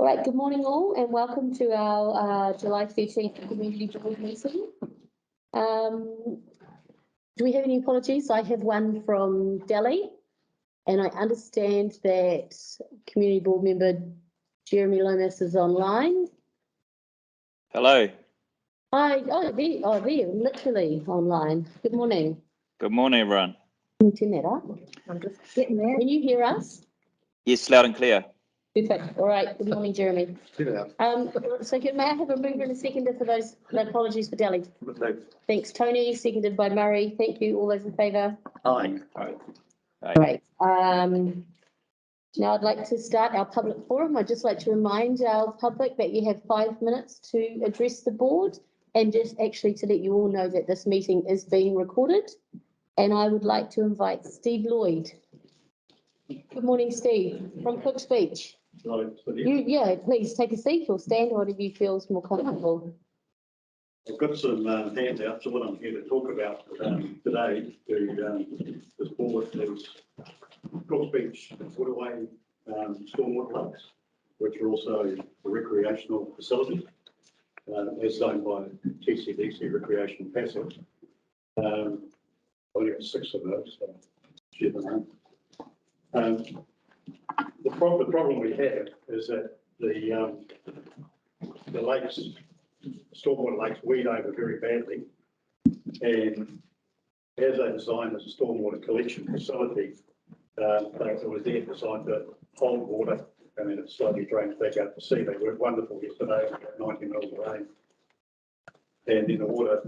All right, good morning all and welcome to our July 13th Community Board meeting. Do we have any apologies? I have one from Delhi and I understand that Community Board member Jeremy Lomas is online. Hello. Hi, there, literally online. Good morning. Good morning, everyone. Can you turn that up? I'm just getting there. Can you hear us? Yes, loud and clear. Perfect. All right. Good morning, Jeremy. So may I have a mover and a seconder for those? No, apologies for Delhi. Thanks, Tony. Seconded by Murray. Thank you. All those in favour? Aye. Aye. Great. Now I'd like to start our public forum. I'd just like to remind our public that you have 5 minutes to address the board and just actually to let you all know that this meeting is being recorded. And I would like to invite Steve Lloyd. Good morning, Steve, from Cook's Beach. Yeah, please take a seat or stand, whatever you feel is more comfortable. I've got some handouts. So what I'm here to talk about today to this board is Cook's Beach waterway stormwater lakes, which are also a recreational facility as zoned by TCDC Recreation Passive. I've only got 6 of those, so share them out. The problem we have is that the lakes, stormwater lakes, weed over very badly, and as they designed as a stormwater collection facility, it was there designed to hold water, and then it slowly drains back out to sea. They worked wonderful yesterday, we got 90 mils of rain, and then the water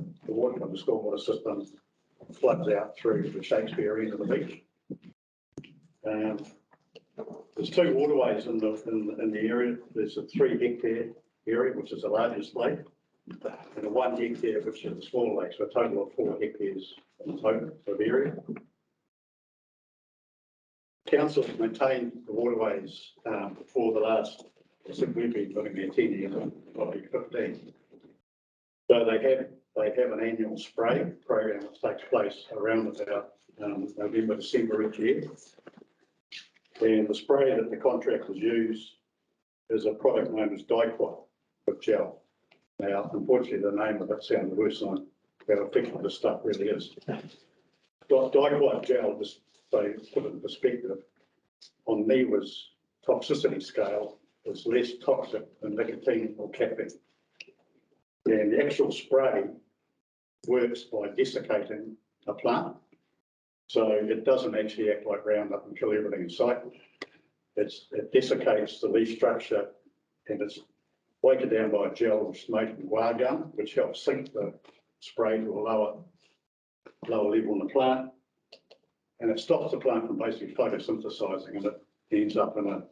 from the stormwater system floods out through the Shakespeare end of the beach. There's 2 waterways in the area. There's a 3 hectare area, which is the largest lake, and a 1 hectare, which is a small lake, so a total of 4 hectares in total of area. Council has maintained the waterways for the last, since we've been living there 10 years, probably 15. So they have an annual spray program that takes place around about November, December each year. And the spray that the contractors use is a product known as Dicot with gel. Now, unfortunately, the name of it sounds worse than how effective this stuff really is. Dicot gel, just so put it in perspective, on NIWA's toxicity scale, is less toxic than nicotine or caffeine. And the actual spray works by desiccating a plant. So it doesn't actually act like Roundup and kill everything in sight. It desiccates the leaf structure and it's weighted down by a gel of smoke and guar gum, which helps sink the spray to a lower level in the plant. And it stops the plant from basically photosynthesizing and it ends up in a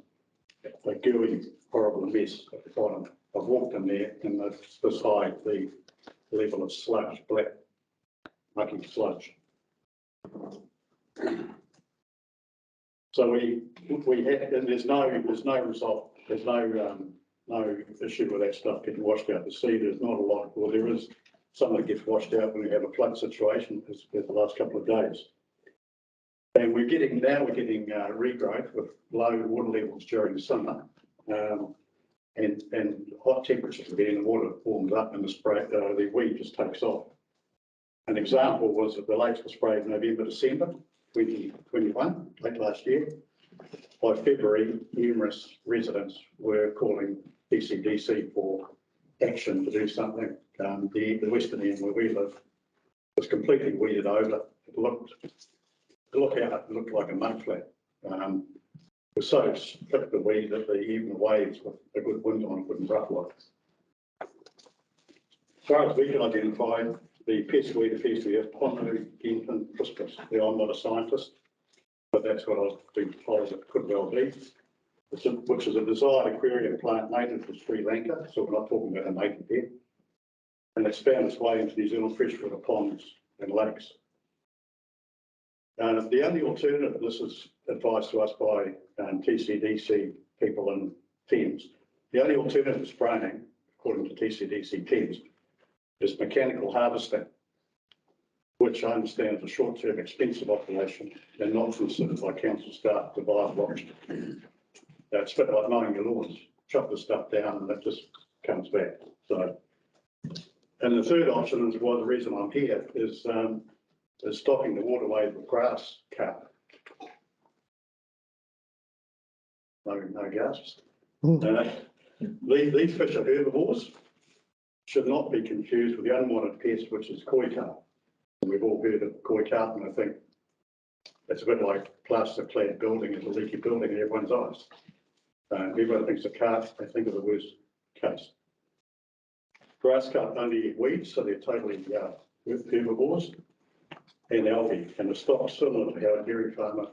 gooey, horrible mess at the bottom. I've walked in there and it's this high, the level of sludge, black, mucky sludge. So we had, and there's no result, there's no issue with that stuff getting washed out to sea. There's not a lot, well, there is some that gets washed out when we have a flood situation, as the last couple of days. And we're getting regrowth with low water levels during the summer, and hot temperatures again, the water warms up and the weed just takes off. An example was that the lakes were sprayed November, December 2021, late last year. By February, numerous residents were calling TCDC for action to do something. The western end where we live was completely weeded over. It looked like a mudflat. It was so thick the weed that even the waves with a good wind on wouldn't ruffle it. As far as we can identify, the pest weed appears to be a Whanganui-A-Hei crispus. Now, I'm not a scientist, but that's what I was being told it could well be, which is a desired aquarium plant native to Sri Lanka, so we're not talking about a native here. And it's found its way into New Zealand freshwater ponds and lakes. The only alternative, this is advised to us by TCDC people and teams, the only alternative to spraying, according to TCDC teams, is mechanical harvesting, which I understand is a short-term expensive operation and not considered by council staff to buy a watch. It's a bit like mowing your lawns. chop the stuff down and it just comes back. So, and the third option is why the reason I'm here is stopping the waterway with grass cut. No gasps. These fish are herbivores, should not be confused with the unwanted pest, which is koi carp. We've all heard of koi carp, and I think it's a bit like plaster-clad building is a leaky building in everyone's eyes. Everyone thinks of carp, they think of the worst case. Grass carp only eat weeds, so they're totally herbivores, and algae, and the stock's similar to how a dairy farmer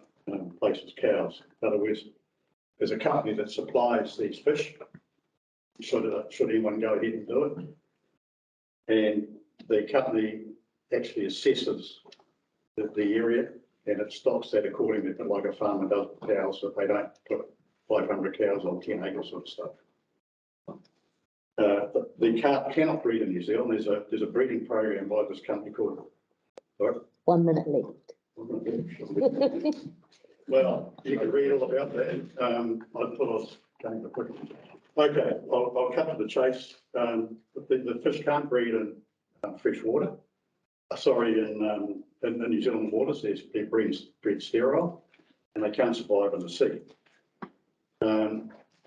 places cows. In other words, there's a company that supplies these fish, should anyone go ahead and do it. And the company actually assesses the area and it stocks that accordingly, but like a farmer does with cows, so they don't put 500 cows on 10 acres sort of stuff. The carp cannot breed in New Zealand. There's a breeding program by this company called. Sorry? 1 minute left. Well, you can read all about that. I thought I was going to quick. Okay, I'll cut to the chase. The fish can't breed in fresh water. In New Zealand waters, they're bred sterile, and they can't survive in the sea.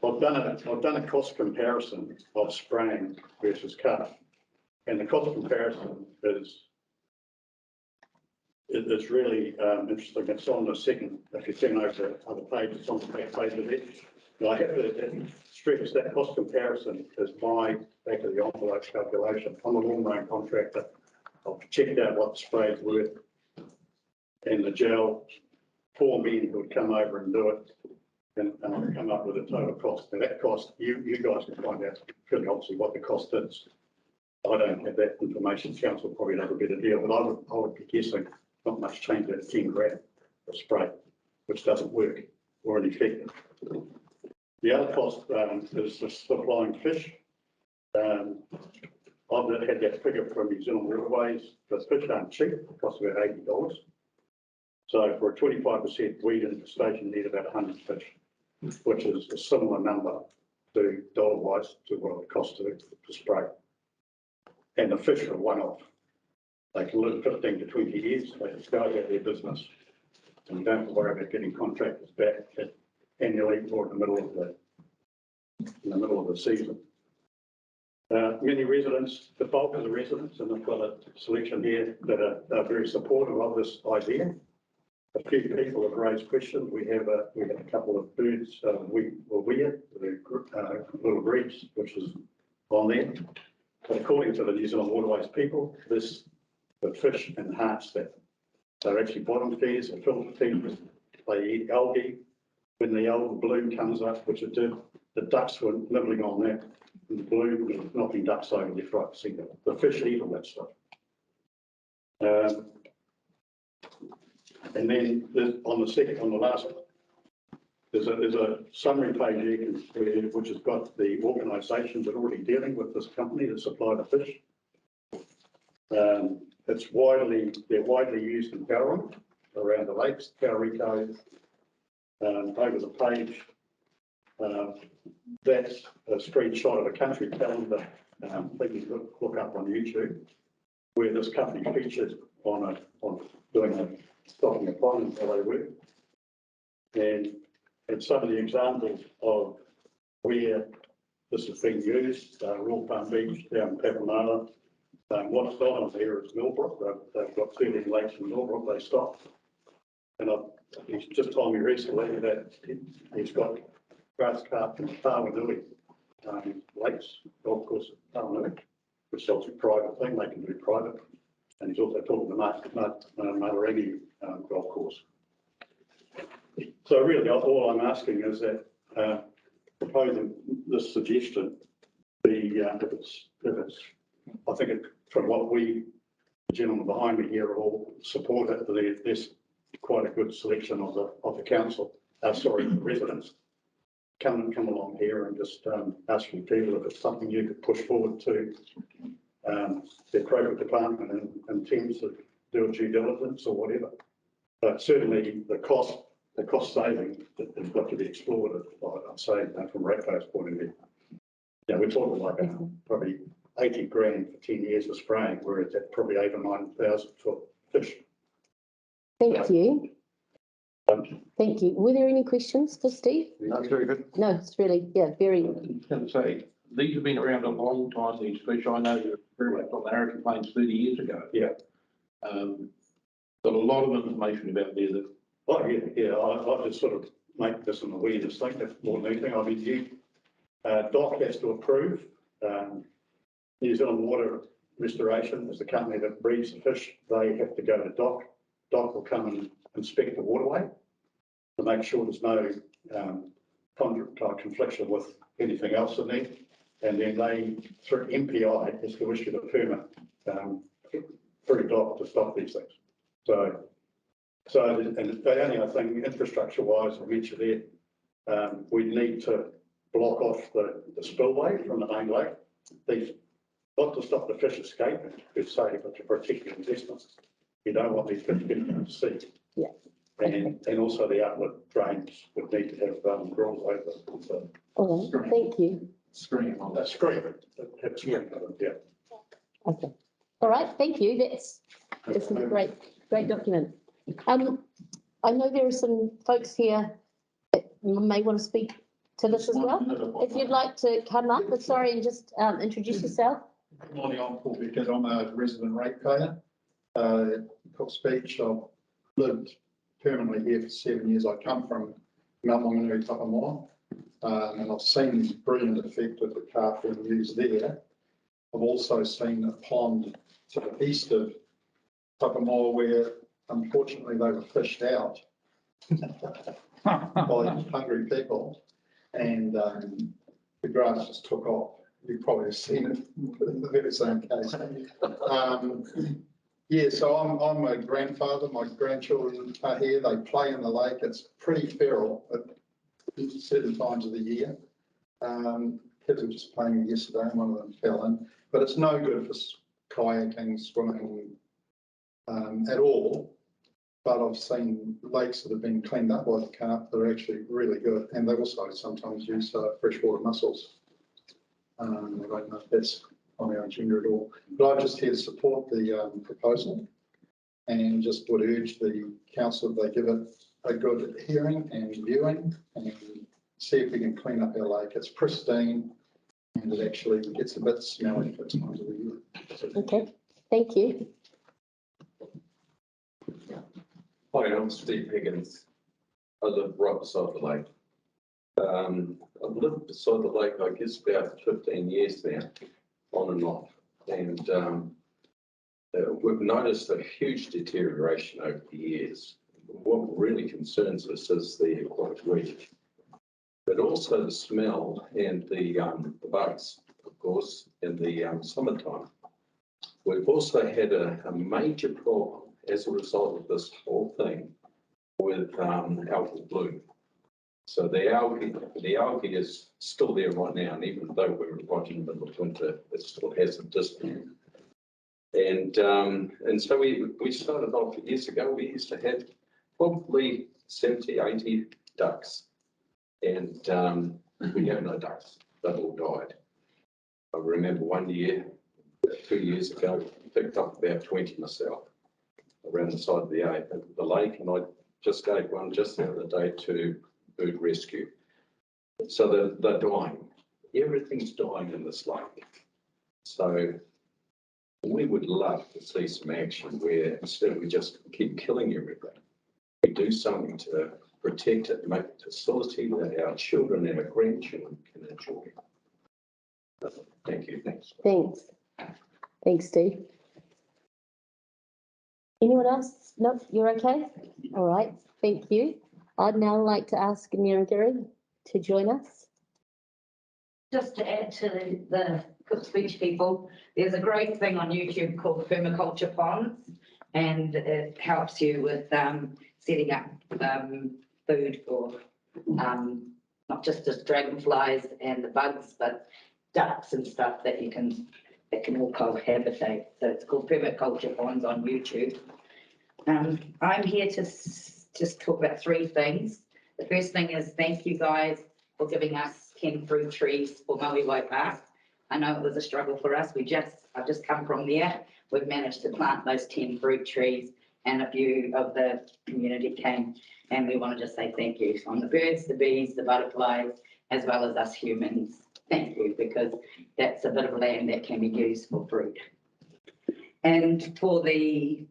I've done a cost comparison of spraying versus carp, and the cost comparison is really interesting. It's on the second, if you turn over the other page, it's on the back page of it. Now, I have to stress that cost comparison is my back of the envelope calculation. I'm a long run contractor. I've checked out what the spray's worth and the gel, 4 men who would come over and do it, and I've come up with a total cost. Now that cost, you guys can find out pretty obviously what the cost is. I don't have that information. Council probably does a better deal, but I would be guessing not much change at 10 grand for spray, which doesn't work or ineffective. The other cost is the supplying fish. I've had that figure from New Zealand Waterways. The fish aren't cheap, it costs about $80. So for a 25% weed infestation, you need about 100 fish, which is a similar number to dollar-wise to what it costs to spray. And the fish are one-off. They can live 15 to 20 years, they just go about their business. And you don't have to worry about getting contractors back annually or in the middle of the season. Many residents, the bulk of the residents, and I've got a selection here that are very supportive of this idea. A few people have raised questions. We have a couple of birds, the little grebes, which is on there. But according to the New Zealand Waterways people, the fish enhance that. They're actually bottom feeders and filter feeders. They eat algae. When the algal bloom comes up, which it did, the ducks were nibbling on that. And the bloom was knocking ducks over left, right, centre. The fish eat all that stuff. And then on the last, there's a summary page here which has got the organisations that are already dealing with this company that supply the fish. They're widely used in Tauranga, around the lakes, Tauriko. Over the page, that's a screenshot of a country calendar. Please look up on YouTube, where this company features on stocking a pond and how they work. And some of the examples of where this is being used, Royal Palm Beach down in Papamala. What's not on there is Millbrook. They've got 13 lakes in Millbrook they stock. And he's just told me recently that he's got grass carp in Whanganui lakes, golf course at Whanganui, which is a private thing, they can do private. And he's also talking to Matarangi golf course. So really all I'm asking is that proposing this suggestion, if it's I think from what the gentlemen behind me here all support it, there's quite a good selection of the council, the residents. Come along here and just ask you people if it's something you could push forward to the appropriate department and teams that do a due diligence or whatever. But certainly the cost the cost saving that has got to be explored, I'd say, from ratepayers' point of view. Yeah, we're talking like probably 80 grand for 10 years of spraying, whereas at probably 8 or 9,000 for fish. Thank you. Thank you. Were there any questions for Steve? That's very good. No, it's really, yeah, very. I was going to say, these have been around a long time, these fish. I know they're very much on the Hurricane Plains 30 years ago. Yeah. Got a lot of information about there that. Oh, yeah, I just sort of make this an awareness thing, that's more than anything. I mean, DOC has to approve. New Zealand Water Restoration is the company that breeds the fish. They have to go to DOC. DOC will come and inspect the waterway to make sure there's no confliction with anything else in there. And then they, through MPI, has to issue the permit through DOC to stop these things. And the only other thing, infrastructure-wise, I mentioned there, we need to block off the spillway from the main lake. These, not to stop the fish escaping per se, but to protect the investments. You don't want these fish getting into the sea. Yeah. And also the outlet drains would need to have grills over. So, All right, thank you. Screen on that. screen, yeah. Okay. All right, thank you. That's a great document. I know there are some folks here that may want to speak to this as well. If you'd like to come up, but sorry, and just introduce yourself. Good morning, I'm Paul Beckett. I'm a resident ratepayer. Cook's Beach. I've lived permanently here for 7 years. I come from Mount Whanganui-A-Hei, and I've seen the brilliant effect of the carp being used there. I've also seen a pond to the east of Tupamoa where unfortunately they were fished out by hungry people, and the grass just took off. You've probably seen it in the very same case. Yeah, so I'm a grandfather. My grandchildren are here. They play in the lake. It's pretty feral at certain times of the year. Kids were just playing yesterday and one of them fell in. But it's no good for kayaking, swimming at all. But I've seen lakes that have been cleaned up by the carp that are actually really good. And they also sometimes use freshwater mussels. I don't know if that's on our agenda at all. But I'm just here to support the proposal and just would urge the council that they give it a good hearing and viewing and see if we can clean up our lake. It's pristine and it actually gets a bit smelly for times of the year. Okay, thank you. Hi, I'm Steve Higgins. I live right beside the lake. I've lived beside the lake, I guess, about 15 years now, on and off. And we've noticed a huge deterioration over the years. What really concerns us is the aquatic reef, but also the smell and the bugs, of course, in the summertime. We've also had a major problem as a result of this whole thing with algal bloom. So the algae is still there right now, and even though we're right in the middle of winter, it still hasn't disappeared. And so we started off years ago. We used to have probably 70, 80 ducks, and we have no ducks. They've all died. I remember 1 year, 2 years ago, I picked up about 20 myself around the side of the lake, and I just gave one just the other day to bird rescue. So they're dying. Everything's dying in this lake. So we would love to see some action where instead we just keep killing everything, we do something to protect it, make a facility that our children and our grandchildren can enjoy. Thank you. Thanks. Thanks, Steve. Anyone else? No, you're okay? All right, thank you. I'd now like to ask Mercury to join us. Just to add to the Cook's Beach people, there's a great thing on YouTube called Permaculture Ponds, and it helps you with setting up food for not just the dragonflies and the bugs, but ducks and stuff that can all cohabitate. So it's called Permaculture Ponds on YouTube. I'm here to just talk about three things. The first thing is thank you guys for giving us 10 fruit trees for Whanganui-A-Hei Park. I know it was a struggle for us. I've just come from there. We've managed to plant those 10 fruit trees and a few of the community came, and we want to just say thank you from the birds, the bees, the butterflies, as well as us humans. Thank you, because that's a bit of land that can be used for fruit. And for the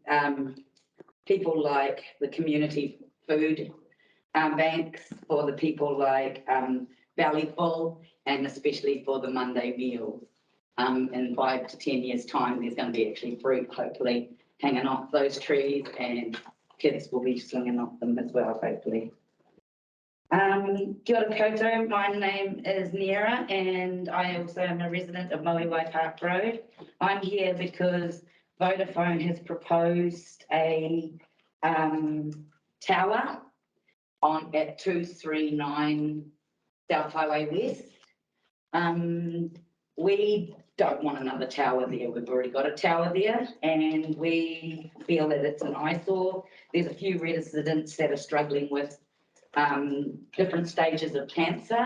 people like the community food banks, for the people like Bellyful, and especially for the Monday meals. In 5 to 10 years' time, there's going to be actually fruit, hopefully, hanging off those trees, and kids will be slinging off them as well, hopefully. Kia ora koutou, my name is Nera, and I also am a resident of Whanganui-A-Hei Park Road. I'm here because Vodafone has proposed a tower at 239 South Highway West. We don't want another tower there. We've already got a tower there, and we feel that it's an eyesore. There's a few residents that are struggling with different stages of cancer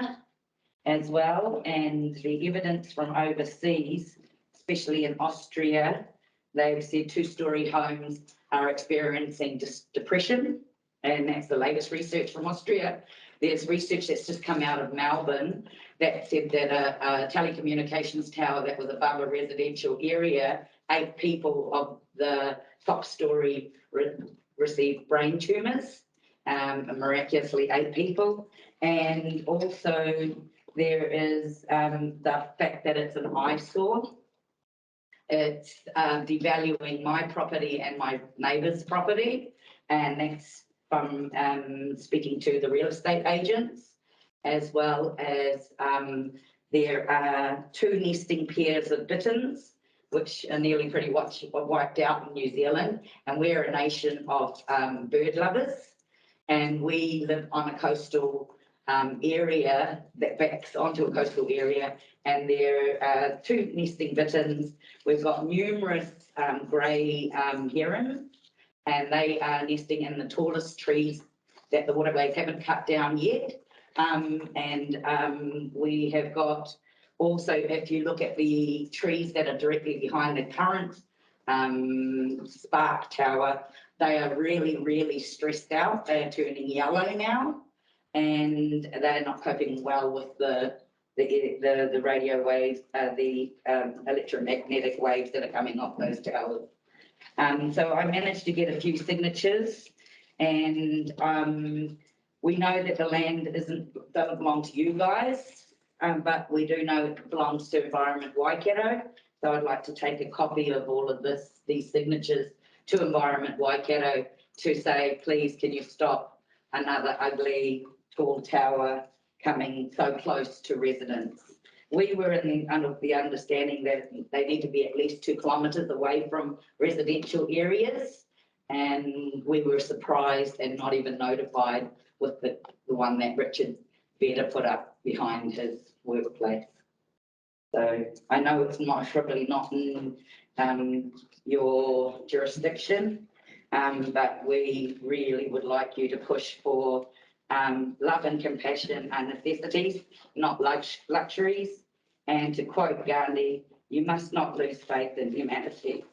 as well, and the evidence from overseas, especially in Austria, they've said 2-story homes are experiencing depression, and that's the latest research from Austria. There's research that's just come out of Melbourne that said that a telecommunications tower that was above a residential area, 8 people of the top story received brain tumours, miraculously 8 people. And also there is the fact that it's an eyesore. It's devaluing my property and my neighbour's property, and that's from speaking to the real estate agents, as well as there are 2 nesting pairs of bitterns, which are nearly pretty wiped out in New Zealand, and we're a nation of bird lovers, and we live on a coastal area that backs onto a coastal area, and there are 2 nesting bitterns. We've got numerous grey herons, and they are nesting in the tallest trees that the waterways haven't cut down yet. We have got also, if you look at the trees that are directly behind the current Spark Tower, they are really, really stressed out. They are turning yellow now, and they're not coping well with the radio waves, the electromagnetic waves that are coming off those towers. So I managed to get a few signatures, and we know that the land doesn't belong to you guys, but we do know it belongs to Environment Waikato. So I'd like to take a copy of all of these signatures to Environment Waikato to say, please, can you stop another ugly tall tower coming so close to residents? We were under the understanding that they need to be at least 2 kilometres away from residential areas, and we were surprised and not even notified with the one that Richard Vedder put up behind his workplace. So I know it's probably not in your jurisdiction, but we really would like you to push for love and compassion are necessities, not luxuries. And to quote Gandhi, you must not lose faith in humanity.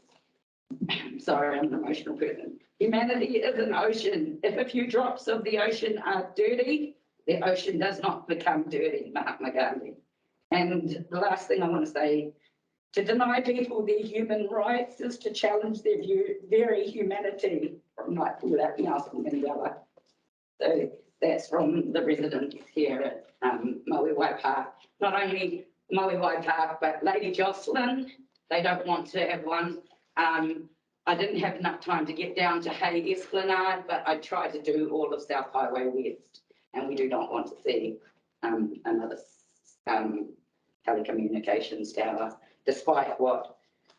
Sorry, I'm an emotional person. Humanity is an ocean. If a few drops of the ocean are dirty, the ocean does not become dirty, Mahatma Gandhi. And the last thing I want to say, to deny people their human rights is to challenge their very humanity, from like without Nelson Mandela. So that's from the residents here at Whanganui-A-Hei Park. Not only Whanganui-A-Hei Park, but Lady Jocelyn, they don't want to have one. I didn't have enough time to get down to Hay Esplanade, but I tried to do all of South Highway West, and we do not want to see another telecommunications tower, despite what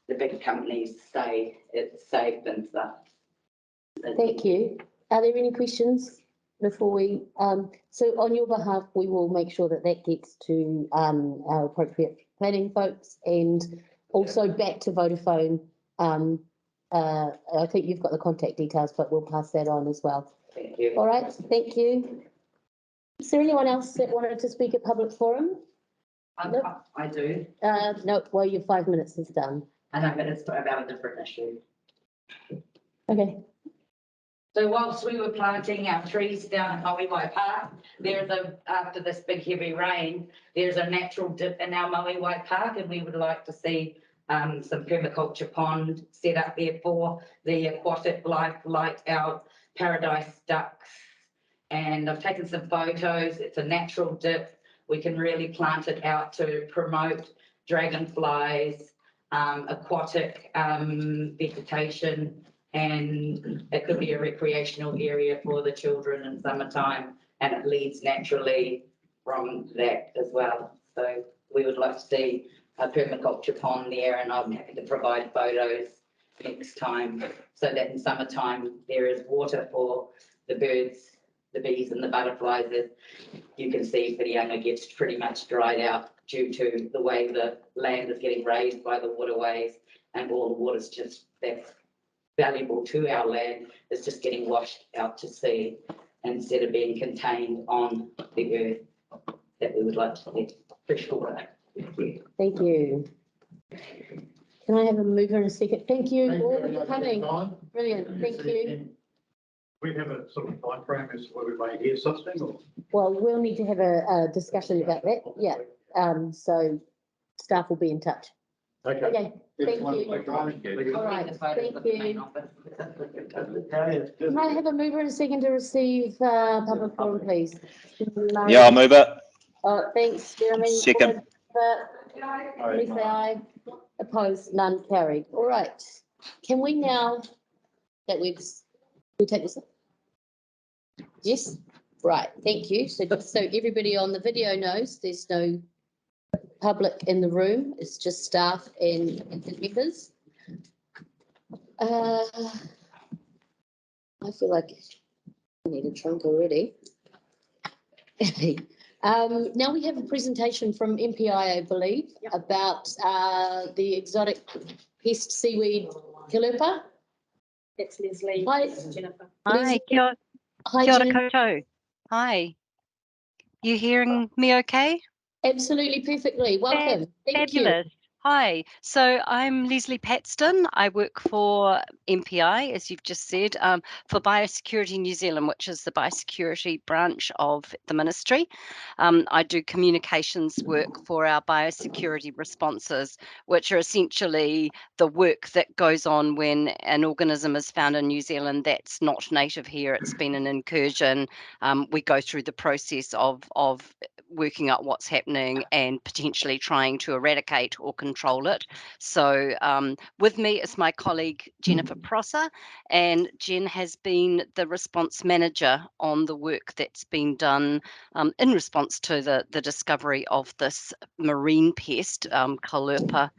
the big companies say it's safe and stuff. Thank you. Are there any questions before we, so on your behalf, we will make sure that that gets to our appropriate planning folks, and also back to Vodafone. I think you've got the contact details, but we'll pass that on as well. Thank you. All right, thank you. Is there anyone else that wanted to speak at public forum? I do. No, well, your 5 minutes is done. I know, but it's about a different issue. Okay, So whilst we were planting our trees down at Whanganui-A-Hei Park, after this big heavy rain, there's a natural dip in our Whanganui-A-Hei Park, and we would like to see some permaculture pond set up there for the aquatic life, like our paradise ducks. And I've taken some photos. It's a natural dip. We can really plant it out to promote dragonflies, aquatic vegetation, and it could be a recreational area for the children in summertime, and it leads naturally from that as well. So we would like to see a permaculture pond there, and I'm happy to provide photos next time so that in summertime there is water for the birds, the bees and the butterflies. As you can see, Whitianga gets pretty much dried out due to the way the land is getting raised by the waterways, and all the water's just that's valuable to our land is just getting washed out to sea instead of being contained on the earth. That we would like to see fresh water. Thank you. thank you. Can I have a mover and a second? Thank you Thank all very for much coming. your time. Brilliant, thank you. We have a sort of timeframe as to whether we may hear something or? Well, we'll need to have a discussion about that, yeah. So staff will be in touch. Okay. Okay, thank Excellent. you. Okay. All right, The photos thank of the main you. office. Can I have a mover and a second to receive public forum, please? Yeah, I'll move it. Thanks, Jeremy. Second. Please say aye. Opposed, none carried. All right. Can we now, that we take this? Yes, right, thank you. So just so everybody on the video knows, there's no public in the room. It's just staff and members. I feel like I need a drink already. Now we have a presentation from MPI, I believe, about the exotic pest seaweed calliope. It's Leslie. Hi, Jennifer. Hi, Leslie. kia ora, Hi, kia ora Jen. koutou. Hi. You hearing me okay? Absolutely perfectly. Welcome. Thank you. Fabulous. Hi. So I'm Leslie Paxton. I work for MPI, as you've just said, for Biosecurity New Zealand, which is the biosecurity branch of the ministry. I do communications work for our biosecurity responses, which are essentially the work that goes on when an organism is found in New Zealand that's not native here. It's been an incursion. We go through the process of working out what's happening and potentially trying to eradicate or control it. So with me is my colleague Jennifer Prosser, and Jen has been the response manager on the work that's been done in response to the discovery of this marine pest, calliope,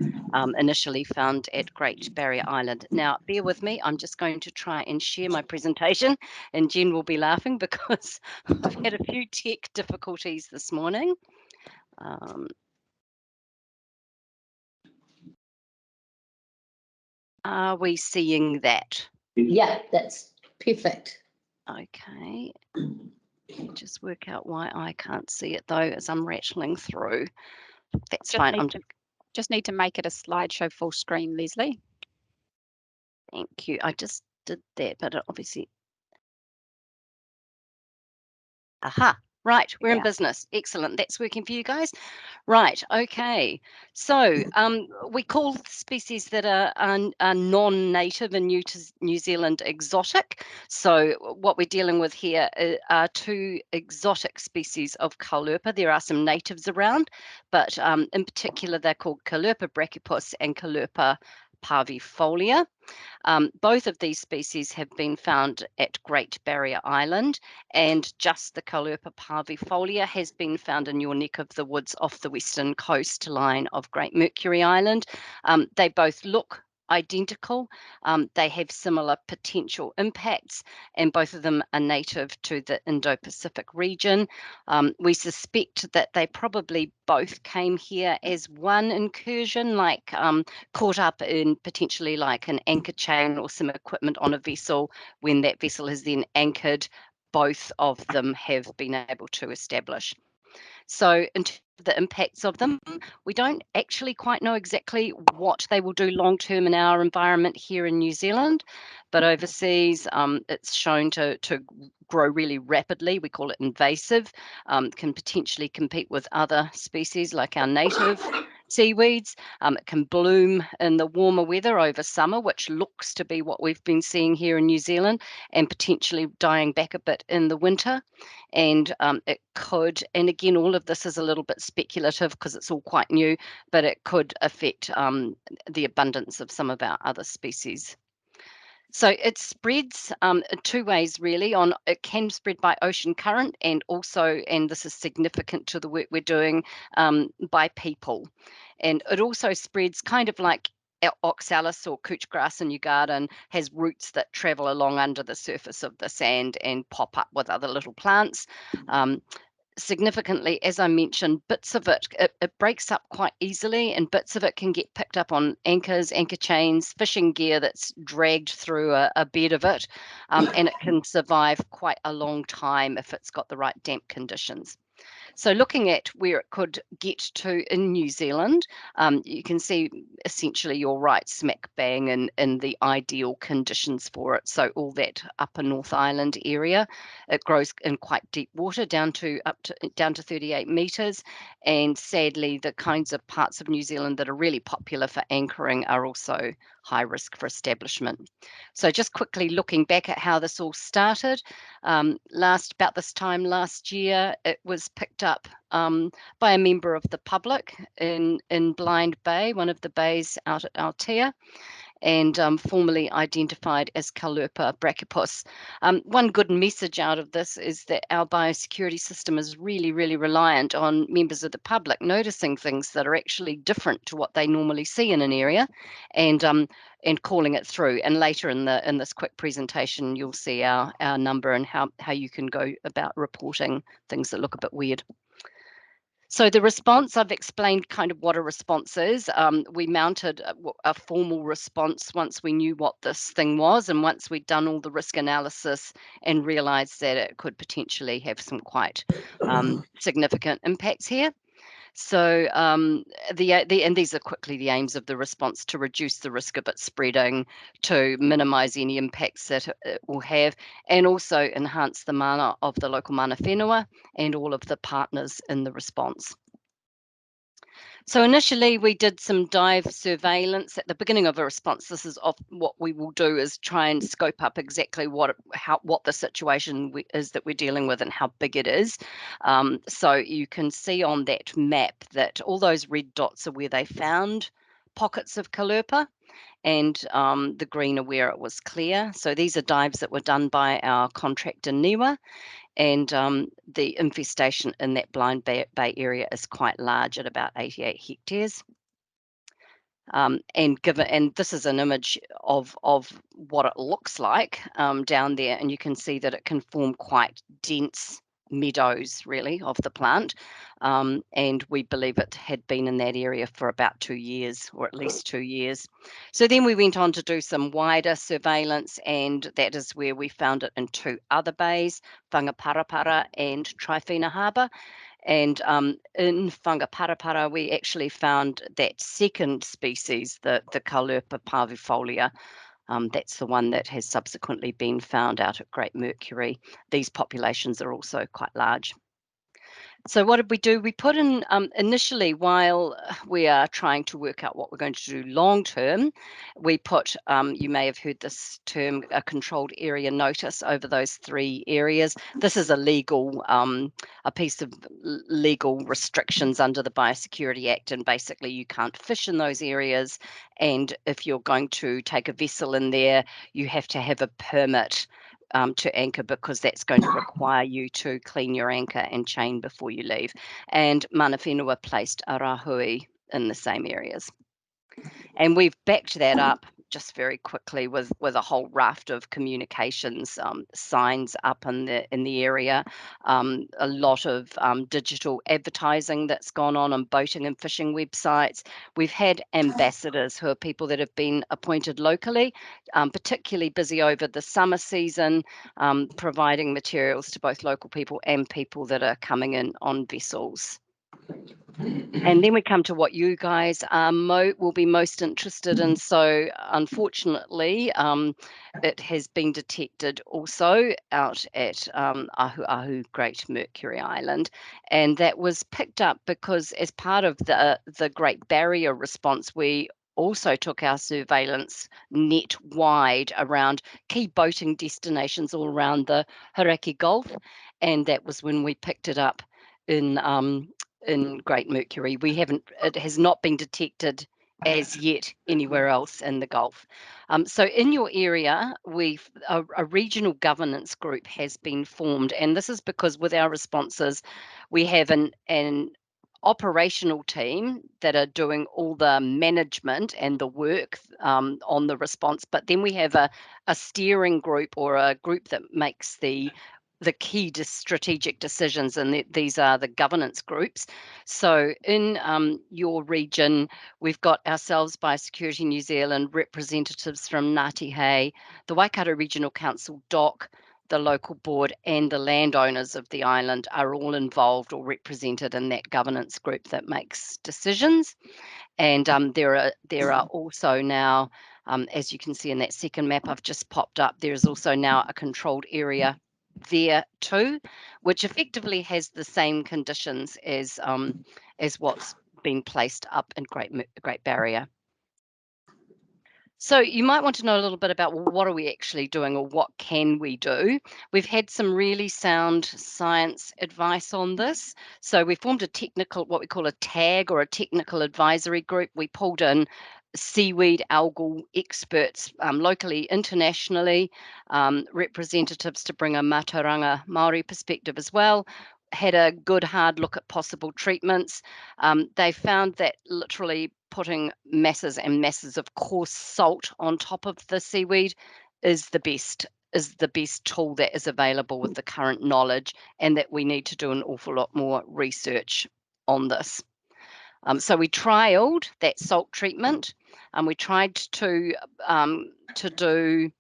initially found at Great Barrier Island. Now, bear with me, I'm just going to try and share my presentation, and Jen will be laughing because I've had a few tech difficulties this morning. Are we seeing that? Yeah, that's perfect. Okay. Just work out why I can't see it though as I'm rattling through. That's fine. Just need to make it a slideshow full screen, Leslie. Thank you. I just did that, but it obviously. Aha. Right, we're in business. Excellent. That's working for you guys. Right, okay. So we call species that are non-native in New Zealand exotic. So what we're dealing with here are two exotic species of calliope. There are some natives around, but in particular they're called Calliope brachypus and Calliope parvifolia. Both of these species have been found at Great Barrier Island, and just the Calliope parvifolia has been found in your neck of the woods off the western coastline of Great Mercury Island. They both look identical. They have similar potential impacts, and both of them are native to the Indo-Pacific region. We suspect that they probably both came here as one incursion, like caught up in potentially like an anchor chain or some equipment on a vessel. When that vessel is then anchored, both of them have been able to establish. So in terms of the impacts of them, we don't actually quite know exactly what they will do long term in our environment here in New Zealand, but overseas it's shown to grow really rapidly. We call it invasive, can potentially compete with other species like our native seaweeds. It can bloom in the warmer weather over summer, which looks to be what we've been seeing here in New Zealand, and potentially dying back a bit in the winter. And it could, and again, all of this is a little bit speculative because it's all quite new, but it could affect the abundance of some of our other species. So it spreads in two ways, really. It can spread by ocean current, and also, and this is significant to the work we're doing, by people. And it also spreads kind of like oxalis or couch grass in your garden, has roots that travel along under the surface of the sand and pop up with other little plants. Significantly, as I mentioned, bits of it breaks up quite easily, and bits of it can get picked up on anchors, anchor chains, fishing gear that's dragged through a bed of it, and it can survive quite a long time if it's got the right damp conditions. So looking at where it could get to in New Zealand, you can see essentially you're right smack bang in the ideal conditions for it. So all that upper North Island area, it grows in quite deep water down to 38 metres. And sadly, the kinds of parts of New Zealand that are really popular for anchoring are also high risk for establishment. So just quickly looking back at how this all started, about this time last year, it was picked up by a member of the public in Blind Bay, one of the bays out at Aotea, and formally identified as Caulerpa brachypus. One good message out of this is that our biosecurity system is really, really reliant on members of the public noticing things that are actually different to what they normally see in an area, and calling it through. And later in this quick presentation, you'll see our number and how you can go about reporting things that look a bit weird. So the response, I've explained kind of what a response is. We mounted a formal response once we knew what this thing was, and once we'd done all the risk analysis and realised that it could potentially have some quite significant impacts here. So and these are quickly the aims of the response: to reduce the risk of it spreading, to minimise any impacts that it will have, and also enhance the mana of the local mana whenua and all of the partners in the response. So initially we did some dive surveillance at the beginning of a response. This is what we will do, is try and scope up exactly what the situation is that we're dealing with and how big it is. So you can see on that map that all those red dots are where they found pockets of Caulerpa, and the green are where it was clear. So these are dives that were done by our contractor Niwa. And the infestation in that Blind Bay area is quite large at about 88 hectares. And this is an image of what it looks like down there, and you can see that it can form quite dense meadows, really, of the plant. And we believe it had been in that area for about 2 years, or at least 2 years. So then we went on to do some wider surveillance, and that is where we found it in 2 other bays, Whangaparapara and Tryphena Harbour. And in Whangaparapara, we actually found that second species, the Caulerpa parvifolia. That's the one that has subsequently been found out at Great Mercury. These populations are also quite large. So what did we do? We put in, initially, while we are trying to work out what we're going to do long term, we put, you may have heard this term, a controlled area notice over those 3 areas. This is a piece of legal restrictions under the Biosecurity Act, and basically you can't fish in those areas. And if you're going to take a vessel in there, you have to have a permit to anchor, because that's going to require you to clean your anchor and chain before you leave. And mana whenua placed a rahui in the same areas. And we've backed that up just very quickly with a whole raft of communications signs up in the area, a lot of digital advertising that's gone on boating and fishing websites. We've had ambassadors who are people that have been appointed locally, particularly busy over the summer season, providing materials to both local people and people that are coming in on vessels. And then we come to what you guys will be most interested in. So unfortunately, it has been detected also out at Ahu Great Mercury Island. And that was picked up because as part of the Great Barrier response, we also took our surveillance net wide around key boating destinations all around the Hauraki Gulf. And that was when we picked it up in Great Mercury. It has not been detected as yet anywhere else in the Gulf. So in your area, a regional governance group has been formed, and this is because with our responses, we have an operational team that are doing all the management and the work on the response, but then we have a steering group or a group that makes the key strategic decisions, and these are the governance groups. So in your region, we've got ourselves, Biosecurity New Zealand, representatives from Ngāti-Hei, the Waikato Regional Council, DOC, the local board, and the landowners of the island are all involved or represented in that governance group that makes decisions. And there are also now, as you can see in that second map I've just popped up, there is also now a controlled area there too, which effectively has the same conditions as what's been placed up in Great Barrier. So you might want to know a little bit about, well, what are we actually doing or what can we do? We've had some really sound science advice on this. So we formed what we call a TAG or a technical advisory group. We pulled in seaweed algal experts locally, internationally, representatives to bring a Mātauranga Māori perspective as well. Had a good hard look at possible treatments. They found that literally putting masses and masses of coarse salt on top of the seaweed is the best tool that is available with the current knowledge, and that we need to do an awful lot more research on this. So we trialed that salt treatment, and we tried to do.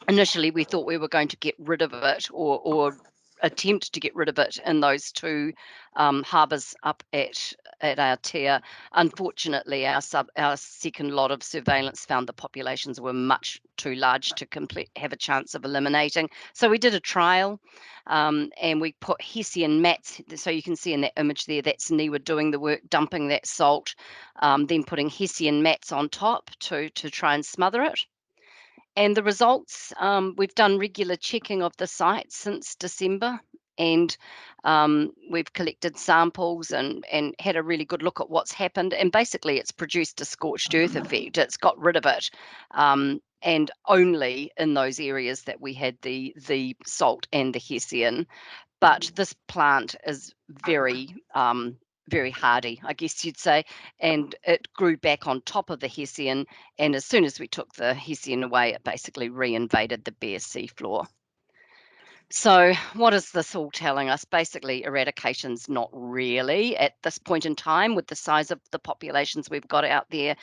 Initially, we thought we were going to get rid of it or attempt to get rid of it in those two harbours up at Aotea. Unfortunately, our second lot of surveillance found the populations were much too large to have a chance of eliminating. So we did a trial, and we put hessian mats. So you can see in that image there, that's Niwa doing the work, dumping that salt, then putting hessian mats on top to try and smother it. And the results, we've done regular checking of the site since December, and we've collected samples and had a really good look at what's happened. And basically, it's produced a scorched earth effect. It's got rid of it, and only in those areas that we had the salt and the hessian. But this plant is very hardy, I guess you'd say, and it grew back on top of the hessian, and as soon as we took the hessian away, it basically reinvaded the bare seafloor. So what is this all telling us? Basically, eradication's not really at this point in time with the size of the populations we've got out there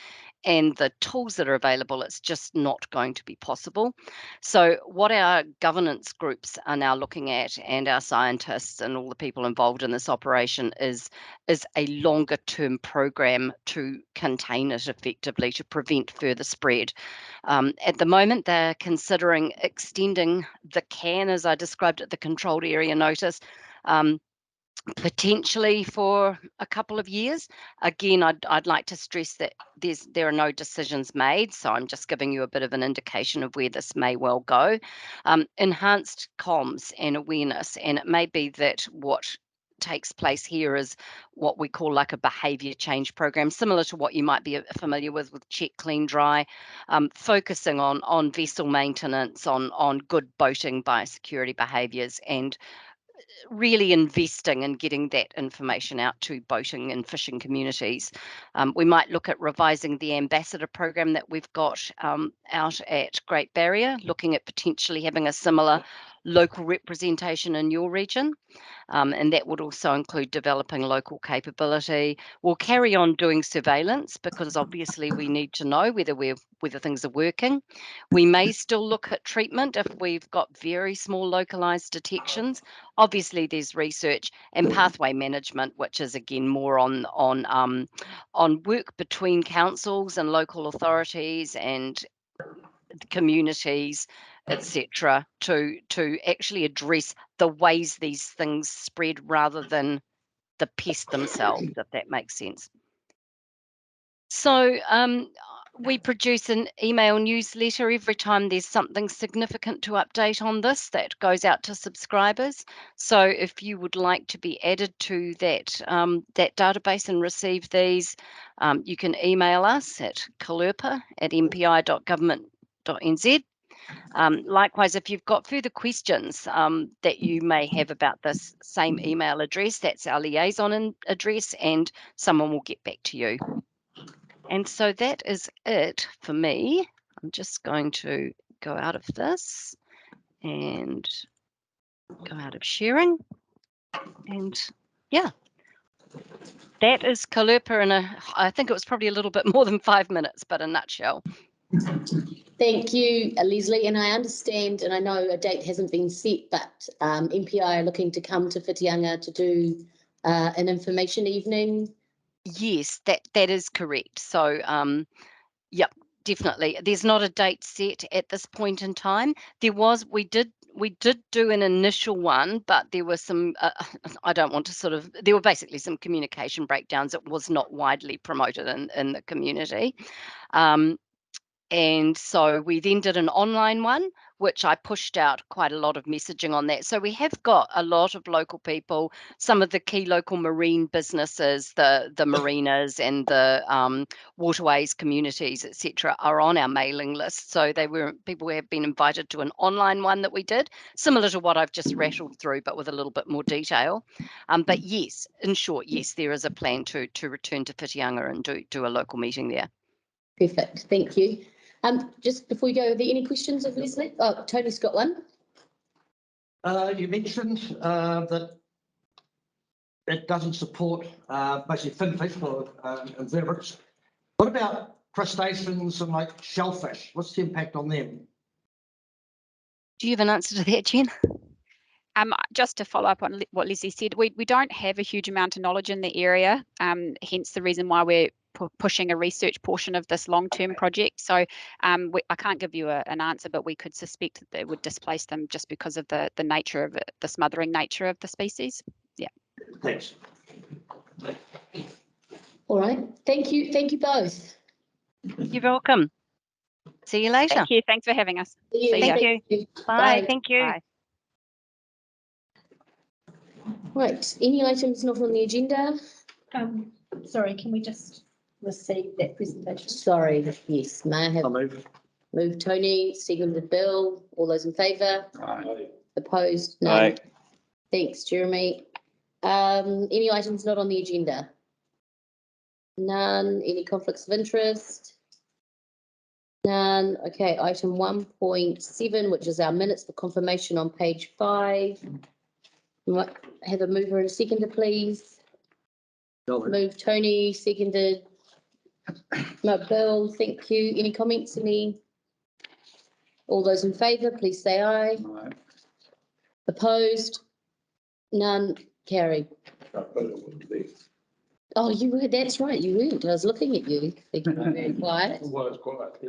and the tools that are available. It's just not going to be possible. So what our governance groups are now looking at, and our scientists and all the people involved in this operation, is a longer term program to contain it effectively, to prevent further spread. At the moment, they're considering extending the CAN, as I described it, the controlled area notice, potentially for a couple of years. Again, I'd like to stress that there are no decisions made, so I'm just giving you a bit of an indication of where this may well go. Enhanced comms and awareness, and it may be that what takes place here is what we call like a behaviour change program, similar to what you might be familiar with check, clean, dry, focusing on vessel maintenance, on good boating biosecurity behaviours, and really investing in getting that information out to boating and fishing communities. We might look at revising the ambassador program that we've got out at Great Barrier, looking at potentially having a similar local representation in your region. And that would also include developing local capability. We'll carry on doing surveillance because obviously we need to know whether things are working. We may still look at treatment if we've got very small localized detections. Obviously, there's research and pathway management, which is again more on work between councils and local authorities and communities, etc., to actually address the ways these things spread rather than the pest themselves, if that makes sense. So we produce an email newsletter every time there's something significant to update on this that goes out to subscribers. So if you would like to be added to that database and receive these, you can email us at kalerpa@mpi.government.nz. Likewise, if you've got further questions that you may have about this same email address, that's our liaison address, and someone will get back to you. And so that is it for me. I'm just going to go out of this and go out of sharing. And yeah, that is Kalerpa I think it was probably a little bit more than 5 minutes, but a nutshell. Thank you, Leslie. And I understand, and I know a date hasn't been set, but MPI are looking to come to Whitianga to do an information evening. Yes, that is correct. So, yep, definitely. There's not a date set at this point in time. We did do an initial one, but there were some, I don't want to there were basically some communication breakdowns. It was not widely promoted in the community. And so we then did an online one, which I pushed out quite a lot of messaging on that. So we have got a lot of local people, some of the key local marine businesses, the marinas and the waterways communities, etc., are on our mailing list. So people have been invited to an online one that we did, similar to what I've just rattled through, but with a little bit more detail. But yes, in short, yes, there is a plan to return to Whitianga and do a local meeting there. Perfect, thank you. Just before we go, are there any questions of Leslie? Oh, Tony's got one. You mentioned that it doesn't support basically finfish for invertebrates. What about crustaceans and like shellfish? What's the impact on them? Do you have an answer to that, Jen? Just to follow up on what Leslie said, we don't have a huge amount of knowledge in the area, hence the reason why we're pushing a research portion of this long-term project. So I can't give you an answer, but we could suspect that it would displace them just because of the nature of it, the smothering nature of the species. Yeah. Thanks. All right, thank you both. You're welcome. See you later. Thank you. Thanks for having us. See you. Thank you. Bye. Thank you. Bye. Right, any items not on the agenda? Sorry, can we just receive that presentation? Sorry, yes, may I have? I'll move. Move Tony, seconded Bill. All those in favour? Aye. Opposed? None. Aye. Thanks, Jeremy. Any items not on the agenda? None. Any conflicts of interest? None. Okay, item 1.7, which is our minutes for confirmation on page 5. Might have a mover and a seconder, please. Move Tony, seconded. No, Bill, thank you. Any comments? All those in favour, please say aye. Aye. Opposed? None. Carried. Oh, you were, that's right, you weren't. I was looking at you. Thank you, very quiet. Was quiet.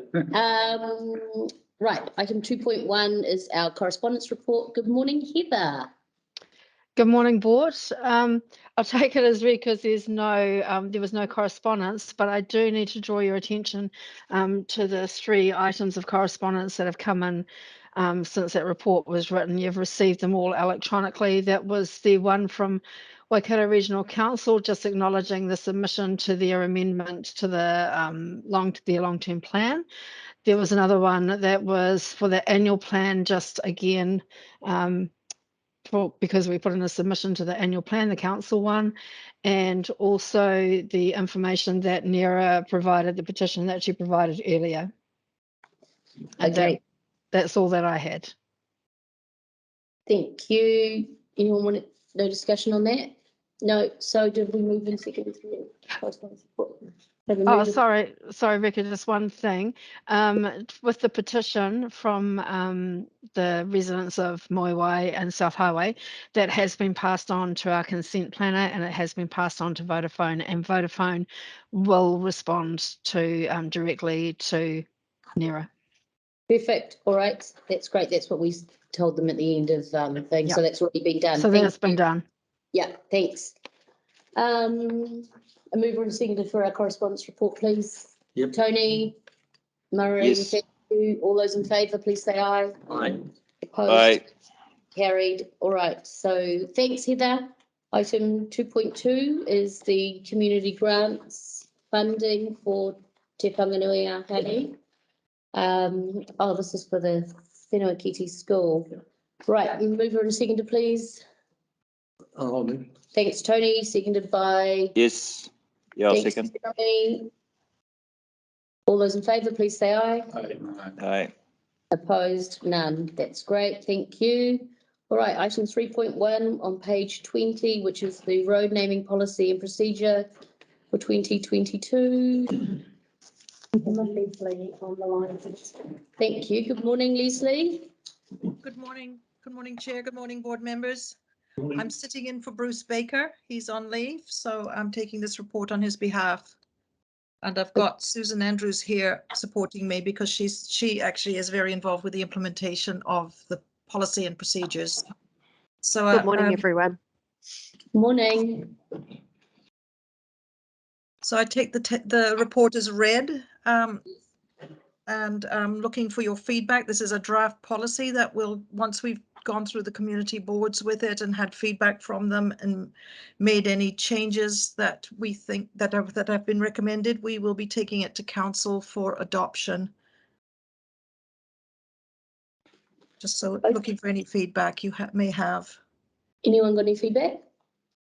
Right, item 2.1 is our correspondence report. Good morning, Heather. Good morning, board. I'll take it as read because there was no correspondence, but I do need to draw your attention to the 3 items of correspondence that have come in since that report was written. You've received them all electronically. That was the one from Waikato Regional Council, just acknowledging the submission to their amendment to the their long-term plan. There was another one that was for the annual plan, just again because we put in a submission to the annual plan, the council one, and also the information that Nera provided, the petition that she provided earlier. And Okay, that's all that I had. thank you. Anyone want no discussion on that? No, so did we move in second through correspondence report? Have we Oh, moved it? sorry, Rebecca, just one thing. With the petition from the residents of Moiwai and South Highway, that has been passed on to our consent planner and it has been passed on to Vodafone, and Vodafone will respond to directly to Nera. Perfect. All right. That's great. That's what we told them at the end of thing. So that's already been done. So Thank that's been you. done. Yeah, thanks. A mover and seconder for our correspondence report, please. Yep. Tony, Murray, Yes. thank you. All those in favour, please say aye. Aye. Opposed? Aye. Carried. All right. So thanks, Heather. Item 2.2 is the community grants funding for Te Whanganui-A-Hei. Oh, this is for the Whenua Kiti School. Right, mover and seconder, please. I'll move. Thanks, Tony. Seconded by. Yes. Yeah, I'll Thanks, second. Jeremy. All those in favour, please say aye. Aye. Opposed? None. That's great. Thank you. All right, item 3.1 on page 20, which is the road naming policy and procedure for 2022. Leslie on the line. Thank you. Good morning, Leslie. Good morning. Good morning, Chair. Good morning, board members. I'm sitting in for Bruce Baker. He's on leave, so I'm taking this report on his behalf. And I've got Susan Andrews here supporting me because she actually is very involved with the implementation of the policy and procedures. So good morning, everyone. Morning. So I take the report as read, and I'm looking for your feedback. This is a draft policy that will, once we've gone through the community boards with it and had feedback from them and made any changes that we think that have been recommended, we will be taking it to council for adoption. Just so looking for any feedback you may have. Anyone got any feedback?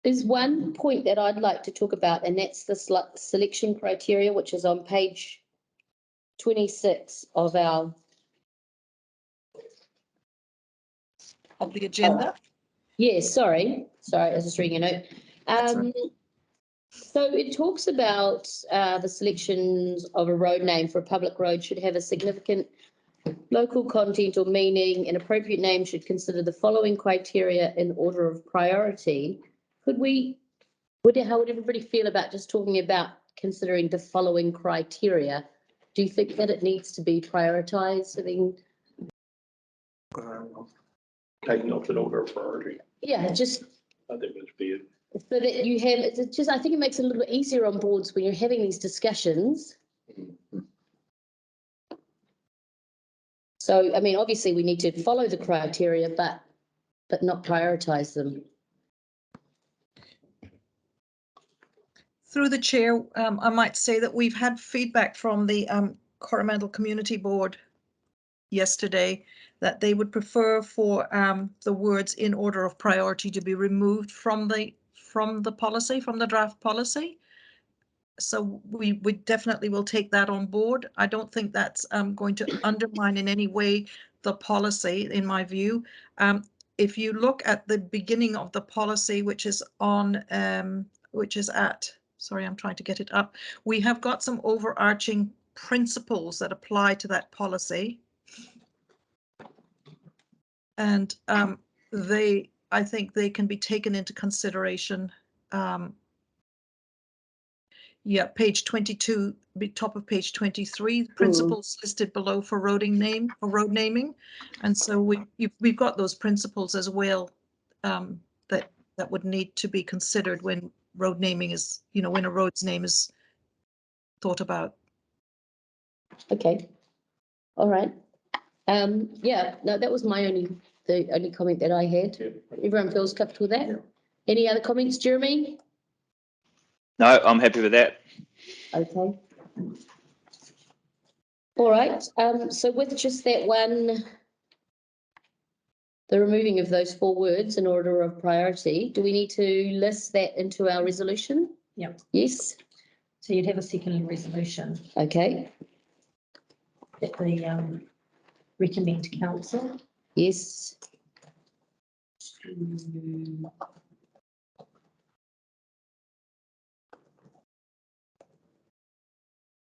There's one point that I'd like to talk about, and that's the selection criteria, which is on page 26 of our Of the agenda? Yes, sorry, I was just reading a note. Right. So it talks about the selections of a road name for a public road should have a significant local content or meaning. An appropriate name should consider the following criteria in order of priority. How would everybody feel about just talking about considering the following criteria? Do you think that it needs to be prioritized? I mean, Taking off an order of priority. yeah, just I think that's be it. so that you have, it's just, I think it makes it a little bit easier on boards when you're having these discussions. So, I mean, obviously we need to follow the criteria, but not prioritize them. Through the chair, I might say that we've had feedback from the Correspondence Community Board yesterday that they would prefer for the words in order of priority to be removed from the policy, from the draft policy. So we definitely will take that on board. I don't think that's going to undermine in any way the policy, in my view. If you look at the beginning of the policy, which is at, sorry, I'm trying to get it up. We have got some overarching principles that apply to that policy. And I think they can be taken into consideration. Yeah, page 22, top of page 23, principles listed below for road naming. And so we've got those principles as well that would need to be considered when road naming is, when a road's name is thought about. Okay. All right. Yeah, no, that was the only comment that I had. Everyone feels comfortable with that? Yeah. Any other comments, Jeremy? No, I'm happy with that. Okay. All right. So with just that one the removing of those 4 words in order of priority. Do we need to list that into our resolution? Yep. Yes, So you'd have a second resolution okay, that the recommend to council. yes.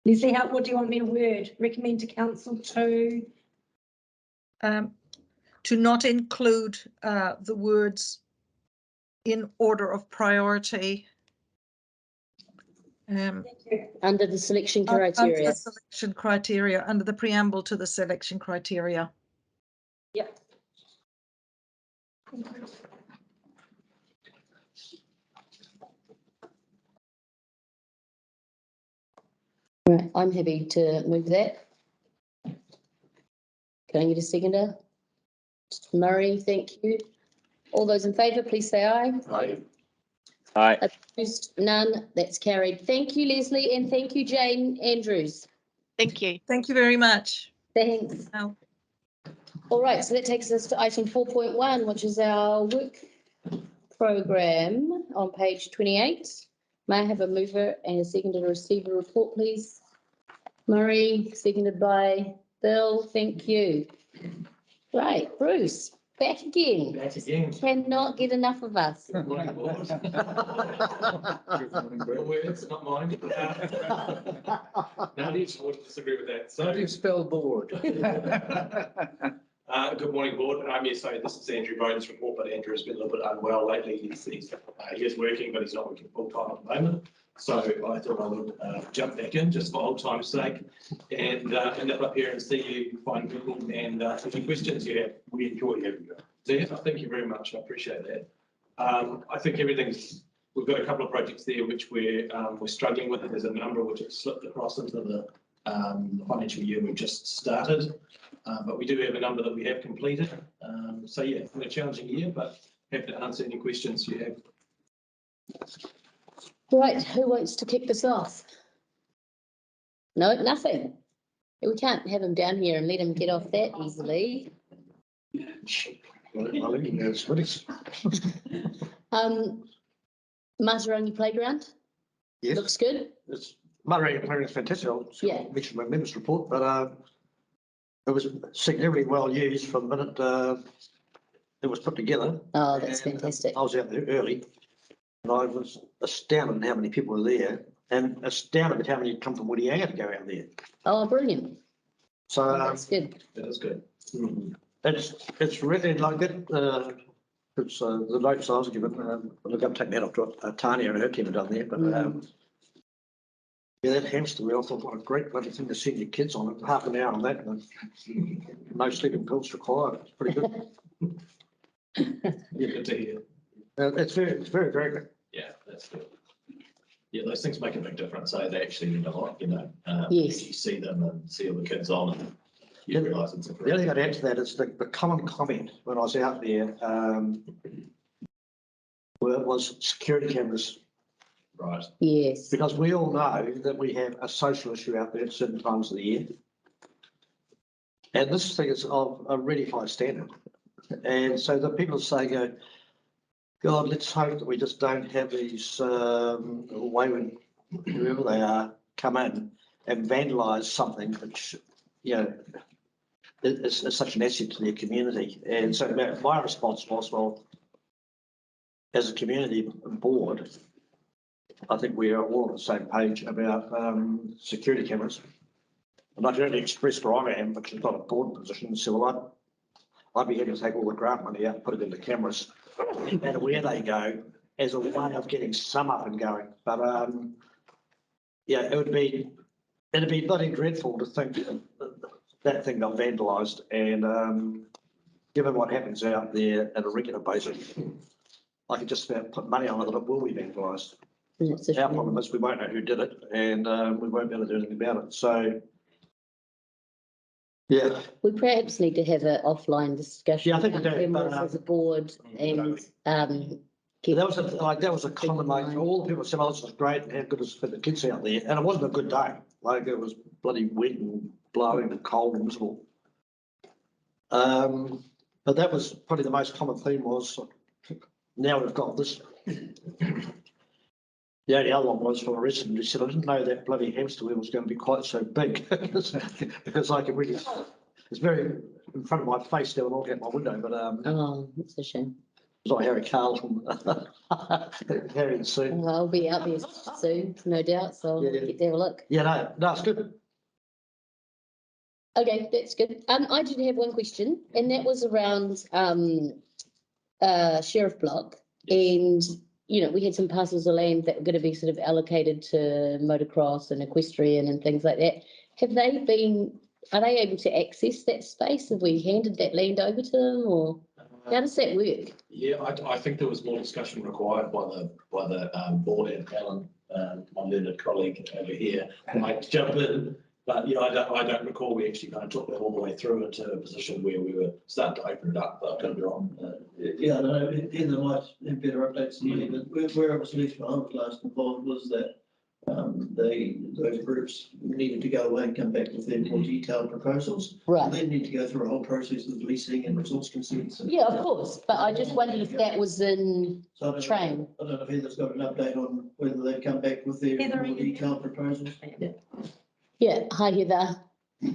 Leslie, what do you want me to word? Recommend to council to not include the words in order of priority. Under the selection Under criteria. the selection criteria, under the preamble to the selection criteria. Yep. Right, I'm happy to move that. Can I get a seconder? Murray, thank you. All those in favour, please say aye. Aye. Aye. Opposed, none, that's carried. Thank you, Leslie, and thank you, Jane Andrews. Thank you. Thank you very much. Thanks. Now, All right, so that takes us to item 4.1, which is our work program on page 28. May I have a mover and a seconder to receive a report, please? Murray, seconded by Bill, thank you. Right, Bruce, back again. Back again. Cannot get enough of us. Good morning, board. Your words, not mine. None of you would disagree with that. So, How do you spell board? good morning, board. Yes, so this is Andrew Boden's report, but Andrew has been a little bit unwell lately. He is working, but he's not working full time at the moment. So I thought I would jump back in just for old time's sake and end up here and see you, fine people, and any questions you have. We enjoy having you. So yeah, thank you very much. I appreciate that. I think we've got a couple of projects there which we're struggling with. There's a number which have slipped across into the financial year we've just started, but we do have a number that we have completed. So yeah, it's been a challenging year, but happy to answer any questions you have. Right, who wants to kick this off? No, nothing. We can't have him down here and let him get off that easily. Matarangi Playground, Yes, looks good. it's Matarangi Playground is fantastic. Yeah. I mentioned my members report, but it was significantly well used from the minute it was put together. Oh, that's And fantastic. I was out there early and I was astounded at how many people were there and astounded at how many come from Whitianga to go out there. Oh, brilliant. So Oh, that's good. That is good. it's really like it. It's the notes I was given. Look, I'm taking that off to Tanya and her team have done there, but yeah, that hamster wheel. I thought, what a great bloody thing to send your kids on. Half an hour on that, and no sleeping pills required. It's pretty good. Yeah, good to hear. It's very good. Yeah, that's good. Yeah, those things make a big difference. They actually mean a lot, you know. Yes. You see them and see all the kids on and you realise it's a The only thing I'd add to that is the common comment when I was out there was security cameras. Right. Yes. Because we all know that we have a social issue out there at certain times of the year. And this thing is of a really high standard. And so the people say, God, let's hope that we just don't have these wayward, whoever they are, come in and vandalise something which, you know, is such an asset to their community. And so my response was, well, as a community board, I think we are all on the same page about security cameras. And I can only express where I am, which is not a board position. So I'd be happy to take all the grant money out and put it into cameras, no matter where they go, as a way of getting some up and going. But yeah, it'd be bloody dreadful to think that thing got vandalised. And given what happens out there at a regular basis, I could just about put money on it that it will be vandalised. Our problem is we won't know who did it, and we won't be able to do anything about it. So, yeah. We perhaps need to have an offline discussion. Yeah, I think we do, cameras but, as a board and that was a common, like, all the people said, oh, this was great, and how good it was for the kids out there. And it wasn't a good day. Like, it was bloody wet and blowing and cold and miserable. But that was probably the most common theme was, now we've got this. The only other one was from a resident who said, I didn't know that bloody hamster wheel was going to be quite so big. Because I could really, it's very in front of my face now and I'll get my window, but Oh, that's a shame. it's like Harry Carlton. Harry soon. Well, I'll be out there soon, no doubt, so I'll Yeah. get to have a look. Yeah, no, it's good. Okay, that's good. I did have one question, and that was around Sheriff Block. And, you know, we had some parcels of land that were going to be sort of allocated to motocross and equestrian and things like that. Are they able to access that space? Have we handed that land over to them, or how does that work? Yeah, I think there was more discussion required by the board and Alan, my learned colleague over here, might jump in. But yeah, I don't recall we actually kind of took that all the way through into a position where we were starting to open it up, but I could be wrong. Yeah, no, in the might have better updates than me, but where I was left, I was last involved was that those groups needed to go away and come back with their more detailed proposals. Right. They need to go through a whole process of leasing and resource consents. Yeah, of course, but I just wondered if that was in train. I don't know if Heather's got an update on whether they've come back with their Heather, more detailed proposals. Yeah, hi Heather.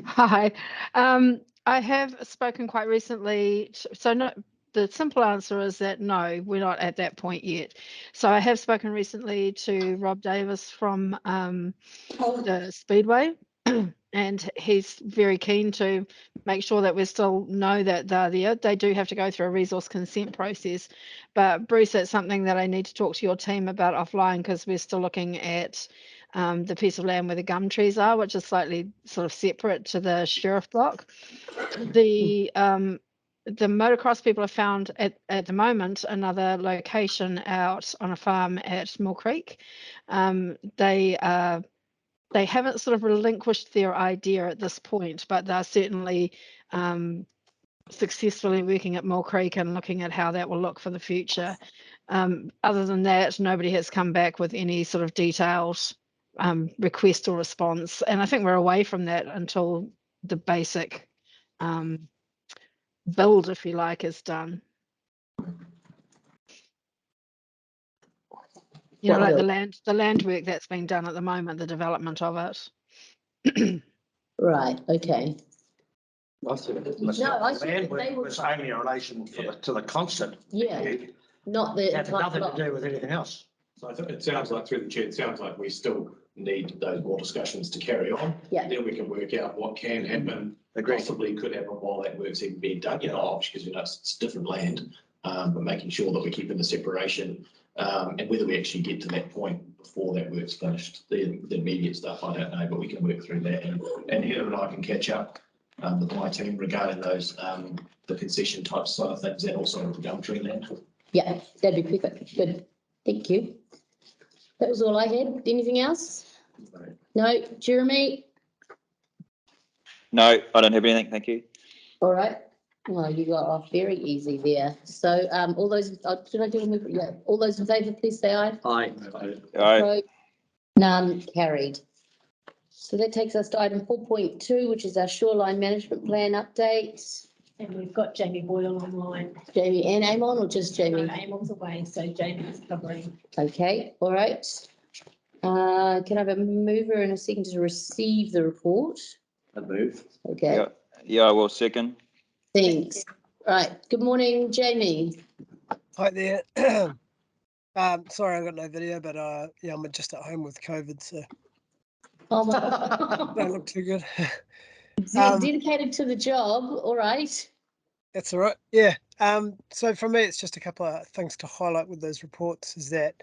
Hi. I have spoken quite recently. So no, the simple answer is that no, we're not at that point yet. So I have spoken recently to Rob Davis from the Speedway, and he's very keen to make sure that we still know that they're there. They do have to go through a resource consent process. But Bruce, that's something that I need to talk to your team about offline, because we're still looking at the piece of land where the gum trees are, which is slightly sort of separate to the Sheriff Block. The motocross people have found at the moment another location out on a farm at Mill Creek. They haven't sort of relinquished their idea at this point, but they're certainly successfully working at Mill Creek and looking at how that will look for the future. Other than that, nobody has come back with any sort of detailed request or response, and I think we're away from that until the basic build, if you like, is done. You know, like the land work that's being done at the moment, the development of it. Right, okay. I think it No, I was, think land they were- was only in relation to the concert. Yeah, It not the had entire nothing block. to do with anything else. So I think it sounds like, through the chair, it sounds like we still need those more discussions to carry on. Yeah. Then we can work out what can happen, possibly could happen while that work's even being done, you know, obviously, because we know it's different land, but making sure that we're keeping the separation, and whether we actually get to that point before that work's finished. The immediate stuff, I don't know, but we can work through that, and Heather and I can catch up with my team regarding those, the concession type side of things, and also with the gum tree land. Yeah, that'd be perfect. Good. Thank you. That was all I had. Anything else? No, Jeremy? No, I don't have anything. Thank you. All right. Well, you got off very easy there. So all those, should I do a move? Yeah, all those in favour, please say aye. Aye. Aye. Opposed? None, carried. So that takes us to item 4.2, which is our shoreline management plan update. And we've got Jamie Boyle online. Jamie and Amon, or just Jamie? No, Amon's away, so Jamie's covering. Okay, all right. Can I have a mover and a second to receive the report? I move. Okay, Yeah, I will second. thanks. Right, good morning, Jamie. Hi there. Sorry, I got no video, but yeah, I'm just at home with COVID, so Oh, my. don't look too good. Dedicated to the job, all right. That's all right. Yeah. So for me, it's just a couple of things to highlight with those reports is that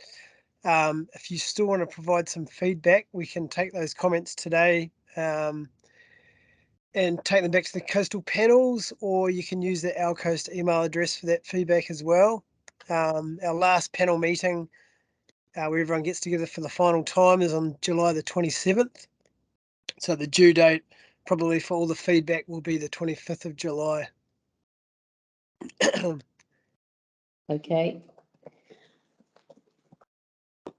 if you still want to provide some feedback, we can take those comments today and take them back to the coastal panels, or you can use the Coast email address for that feedback as well. Our last panel meeting where everyone gets together for the final time is on July the 27th. So the due date probably for all the feedback will be the 25th of July. Okay.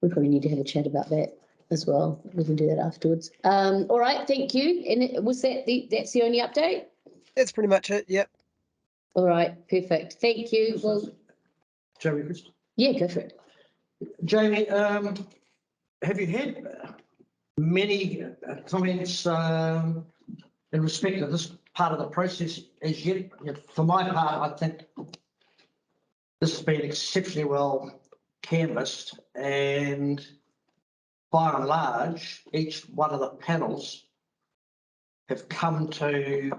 We probably need to have a chat about that as well. We can do that afterwards. All right, thank you. And was that's the only update? That's pretty much it. Yep. All right, perfect. Thank you. Well, Jamie, Chris? yeah, go for it. Jamie, have you had many comments in respect of this part of the process as yet? For my part, I think this has been exceptionally well canvassed, and by and large, each one of the panels have come to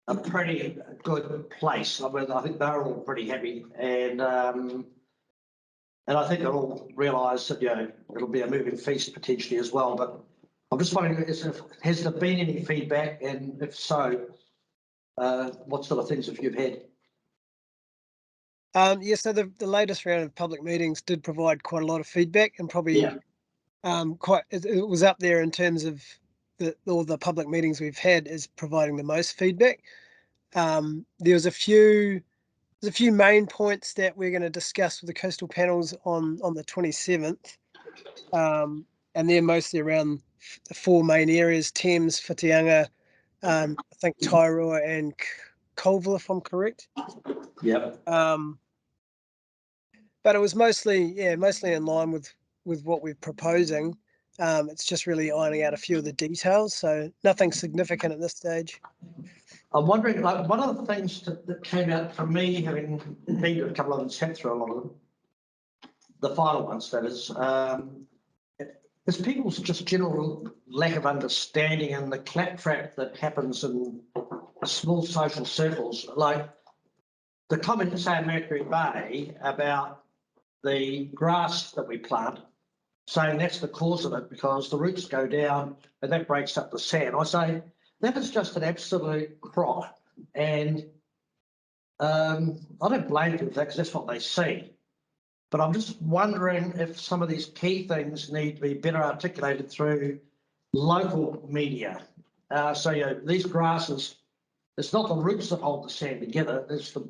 a pretty good place. I mean, I think they're all pretty happy, and I think they'll all realise that, you know, it'll be a moving feast potentially as well. But I'm just wondering, has there been any feedback, and if so, what sort of things have you had? Yeah, so the latest round of public meetings did provide quite a lot of feedback, and probably it was up there in terms of all the public meetings we've had as providing the most feedback. There's a few main points that we're going to discuss with the coastal panels on the 27th, and they're mostly around the four main areas: Thames, Whitianga, I think Tairua and Colville, if I'm correct. Yep. But it was mostly in line with what we're proposing. It's just really ironing out a few of the details, so nothing significant at this stage. I'm wondering, like, one of the things that came out from me, having been to a couple of them, sat through a lot of them, the final ones, that is people's just general lack of understanding and the claptrap that happens in small social circles. Like the comment, say, in Mercury Bay about the grass that we plant, saying that's the cause of it because the roots go down and that breaks up the sand. I say that is just an absolute crock, and I don't blame them for that because that's what they see. But I'm just wondering if some of these key things need to be better articulated through local media. So, you know, these grasses, it's not the roots that hold the sand together, it's the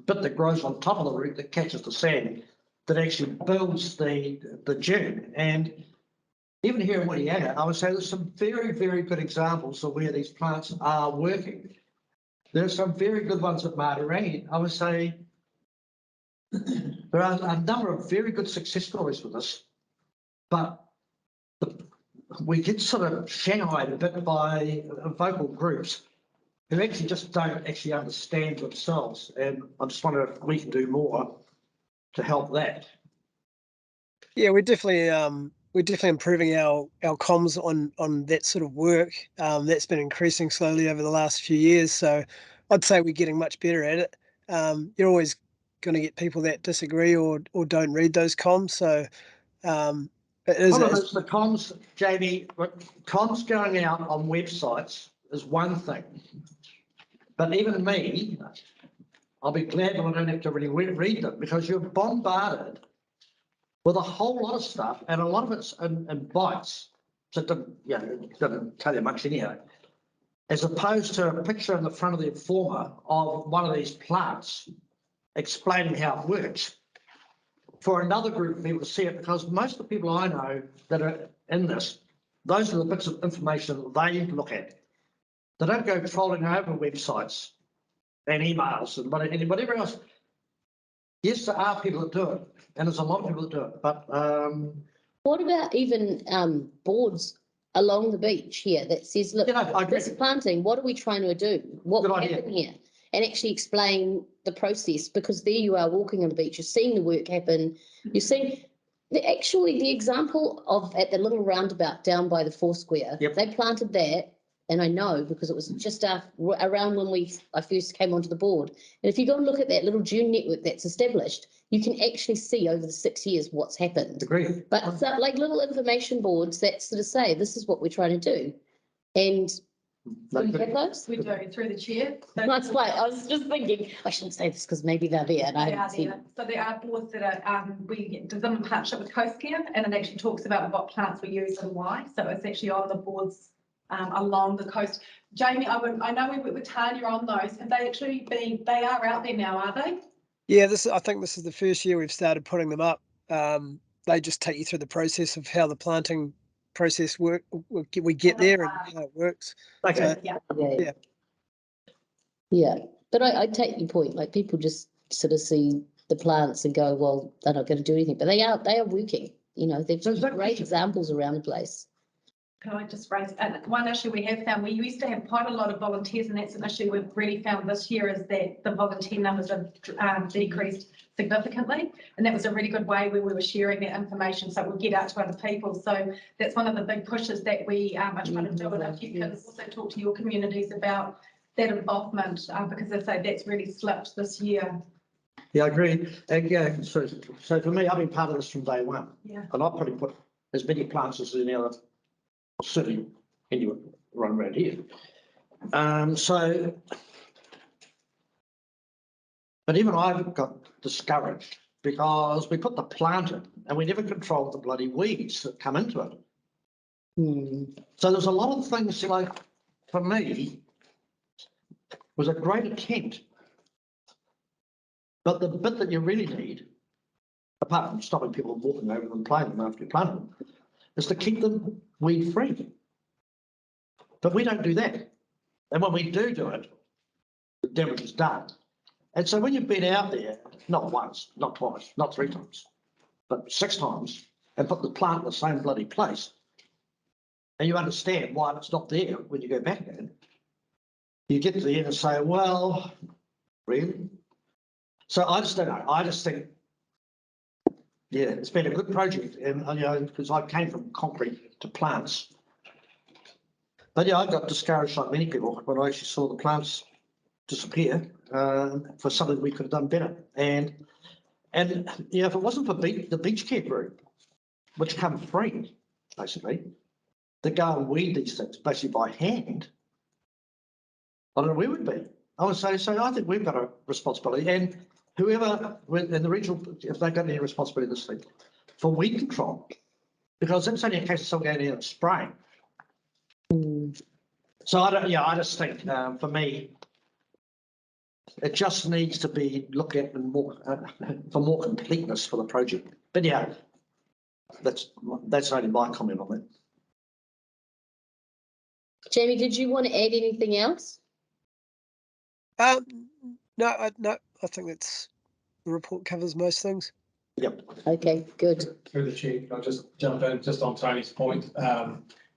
bit that grows on top of the root that catches the sand that actually builds the dune. And even here in Whitianga, I would say there's some very, very good examples of where these plants are working. There's some very good ones at Matarangi. I would say there are a number of very good success stories with this, but we get sort of shanghaied a bit by vocal groups who actually just don't actually understand themselves. And I just wonder if we can do more to help that. Yeah, we're definitely improving our comms on that sort of work. That's been increasing slowly over the last few years. So I'd say we're getting much better at it. You're always going to get people that disagree or don't read those comms. So it is. The comms, Jamie, comms going out on websites is one thing. But even me, I'll be glad when I don't have to really read them, because you're bombarded with a whole lot of stuff, and a lot of it's in bites. So it doesn't tell you much anyhow. As opposed to a picture in the front of the Informer of one of these plants explaining how it works for another group of people to see it, because most of the people I know that are in this, those are the bits of information that they look at. They don't go trolling over websites and emails and whatever else. Yes, there are people that do it, and there's a lot of people that do it, but what about even boards along the beach here that says, look, this planting, what are we trying to do? What will happen here? And actually explain the process, because there you are walking on the beach, you're seeing the work happen, you're seeing the example of at the little roundabout down by the Foursquare. They planted that, and I know because it was just around when I first came onto the board. And if you go and look at that little dune network that's established, you can actually see over the 6 years what's happened. Agreed. But it's like little information boards that sort of say, this is what we're trying to do. And do we have those? We do, through the chair. So that's why I was just thinking, I shouldn't say this because maybe they're there. And I haven't seen them. So there are boards that are, we did them in partnership with Coast Care, and it actually talks about what plants we use and why. So it's actually on the boards along the coast. Jamie, I know we worked with Tanya on those. Have they actually been, they are out there now, are they? Yeah, I think this is the first year we've started putting them up. They just take you through the process of how the planting process we get there and how it works. Okay. So, yeah. But I take your point, like people just sort of see the plants and go, well, they're not going to do anything, but they are working, you know, they've got great examples around the place. Can I just raise, one issue we have found, we used to have quite a lot of volunteers, and that's an issue we've really found this year, is that the volunteer numbers have decreased significantly. And that was a really good way where we were sharing that information, so it would get out to other people. So that's one of the big pushes that we are trying to do. And if you can also talk to your communities about that involvement, because as I say, that's really slipped this year. Yeah, I agree. Yeah, so for me, I've been part of this from day one. Yeah. And I've probably put as many plants as any other city anywhere around here. But even I've got discouraged because we put the plant in and we never controlled the bloody weeds that come into it. So there's a lot of things, like, for me, was a great attempt. But the bit that you really need, apart from stopping people walking over them and playing them after you plant them, is to keep them weed free. But we don't do that. And when we do it, the damage is done. And so when you've been out there, not once, not twice, not 3 times, but 6 times, and put the plant in the same bloody place, and you understand why it's not there when you go back again, you get to the end and say, well, really? So I just don't know. I just think, yeah, it's been a good project, and you know, because I came from concrete to plants. But yeah, I got discouraged like many people when I actually saw the plants disappear for something we could have done better. And yeah, if it wasn't for the beach care group, which come free, basically, to go and weed these things basically by hand, I don't know where we'd be. I would say, so I think we've got a responsibility, and whoever in the regional, if they've got any responsibility in this thing, for weed control, because it's only a case of someone going in and spraying. So I just think for me, it just needs to be looked at and more for more completeness for the project. But yeah, that's only my comment on that. Jamie, did you want to add anything else? No, I think that's the report covers most things. Yep. Okay, good. Through the chair, can I just jump in just on Tony's point?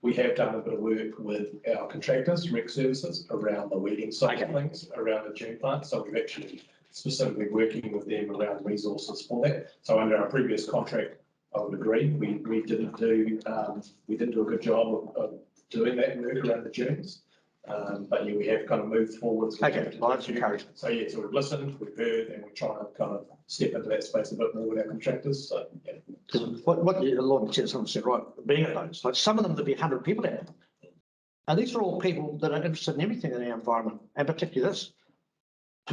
We have done a bit of work with our contractors, rec services, around the weeding side of things, around the dune plant. So we've actually specifically working with them around resources for that. So under our previous contract, I would agree, we didn't do a good job of doing that work around the dunes. But yeah, we have kind of moved forwards. Okay, well, that's encouraging. So yeah, so we've listened, we've heard, and we're trying to kind of step into that space a bit more with our contractors. So yeah. What a lot of chairs said, right, being at those, like some of them there'll be 100 people there. And these are all people that are interested in everything in our environment, and particularly this.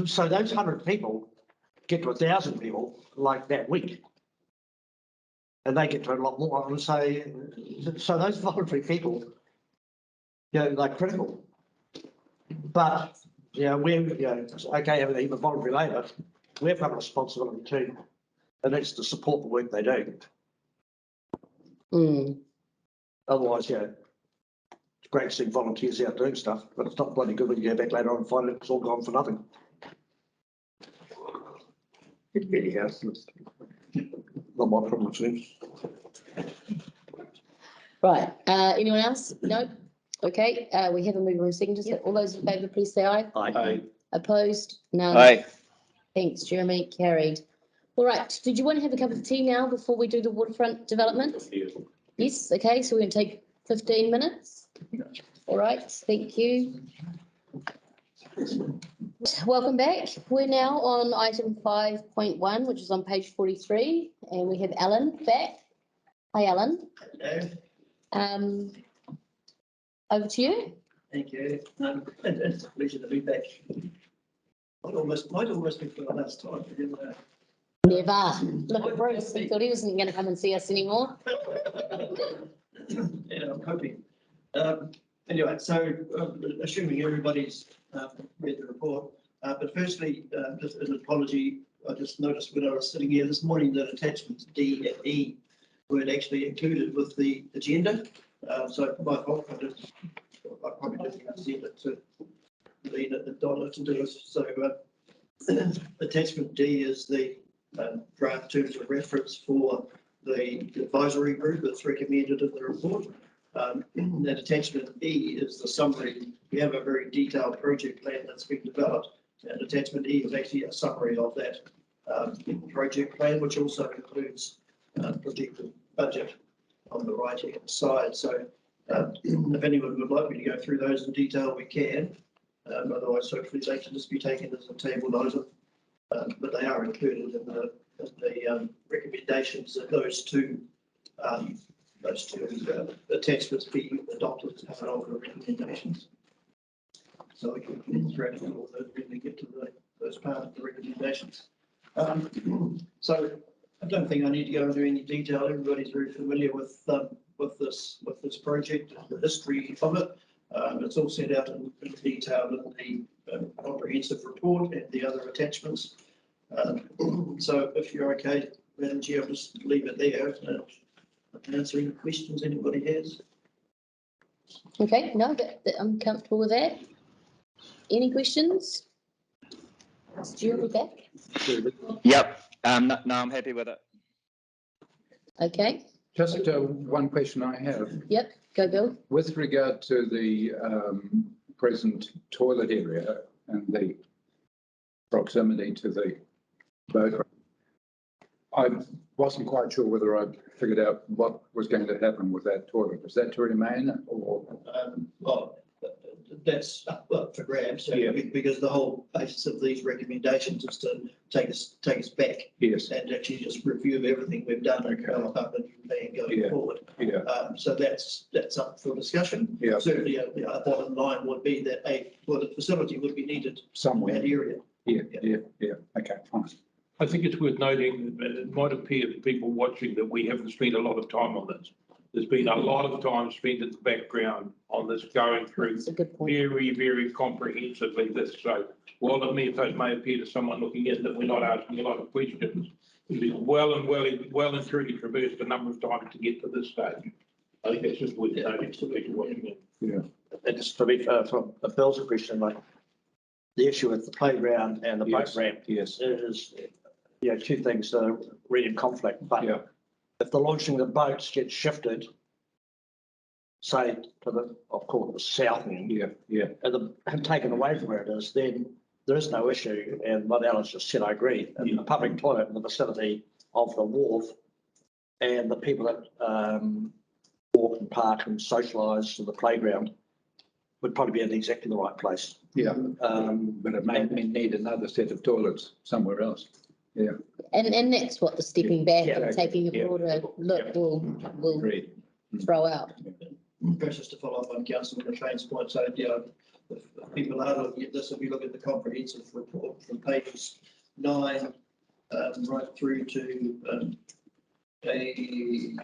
So those 100 people get to 1,000 people like that week. And they get to a lot more. I would say, so those voluntary people, you know, they're critical. But, you know, it's okay having even voluntary labour, we've got a responsibility too, and that's to support the work they do. Otherwise, yeah, it's great to see volunteers out doing stuff, but it's not bloody good when you go back later on and find it's all gone for nothing. It really has. Not my problem, too. Right. Anyone else? No. Okay. We have a mover and second. Just all those in favour, please say aye. Aye. Opposed? None. Aye. Thanks, Jeremy. Carried. All right. Did you want to have a cup of tea now before we do the waterfront development? Yes. Okay. So we're going to take 15 minutes. All right. Thank you. Welcome back. We're now on item 5.1, which is on page 43, and we have Alan back. Hi, Alan. Hello. Over to you. Thank you. It's a pleasure to be back. Might almost be for the last time. Never. Look at Bruce. He thought he wasn't going to come and see us anymore. Yeah, I'm hoping. Anyway, so assuming everybody's read the report, but firstly, just an apology. I just noticed when I was sitting here this morning that attachments D and E weren't actually included with the agenda. So my fault. I probably didn't send it to Lena and Don. I'd like to do is, so attachment D is the draft terms of reference for the advisory group that's recommended in the report. And attachment E is the summary. We have a very detailed project plan that's been developed, and attachment E is actually a summary of that project plan, which also includes projected budget on the right hand side. So if anyone would like me to go through those in detail, we can. Otherwise, hopefully they can just be taken as a table item. But they are included in the recommendations that those two attachments be adopted as part of the recommendations. So we can interact with all those when we get to those part of the recommendations. So I don't think I need to go into any detail. Everybody's very familiar with this project, the history of it. It's all set out in detail in the comprehensive report and the other attachments. So if you're okay, Madam Chair, I'll just leave it there and answer any questions anybody has. Okay, no, I'm comfortable with that. Any questions? Stuart, back? Yep. No, I'm happy with it. Okay, Just one question I have. yep, go Bill. With regard to the present toilet area and the proximity to the boat ramp, I wasn't quite sure whether I figured out what was going to happen with that toilet. Is that to remain or? Well, that's up for grabs, because the whole basis of these recommendations is to take us back. Yes. And actually just review everything we've done and develop up a new plan going forward. So that's up for discussion. Certainly, a bottom line would be that a toilet facility would be needed somewhere in that area. Okay, fine. I think it's worth noting that it might appear to people watching that we haven't spent a lot of time on this. There's been a lot of time spent in the background on this, going through very, very comprehensively this. So while it may appear to someone looking in that we're not asking a lot of questions, we've well and truly traversed a number of times to get to this stage. I think that's just worth noting to people watching in. And just to be from Bill's question, like the issue with the playground and the boat ramp is, two things that are really in conflict. But if the launching of the boats gets shifted, say to the, of course, the south end, and taken away from where it is, then there is no issue. And what Alan's just said, I agree. And the public toilet in the vicinity of the wharf and the people that walk and park and socialise to the playground would probably be in exactly the right place. But it may need another set of toilets somewhere else. And that's what the stepping back and taking a broader look will throw out. Perhaps just to follow up on Councillor McLean's point, so if people are looking at this, if you look at the comprehensive report from pages 9 right through to page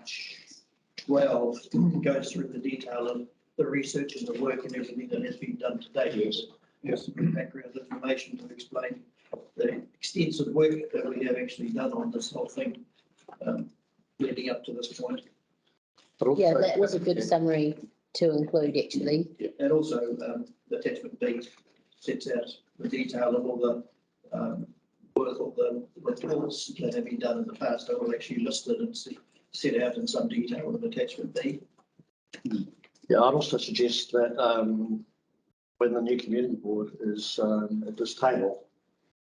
12, goes through the detail of the research and the work and everything that has been done to date. Background information to explain the extensive work that we have actually done on this whole thing leading up to this point. Yeah, that was a good summary to include, actually. And also the attachment B sets out the detail of all the work of the reports that have been done in the past. I will actually list it and set out in some detail in attachment B. Yeah, I'd also suggest that when the new community board is at this table,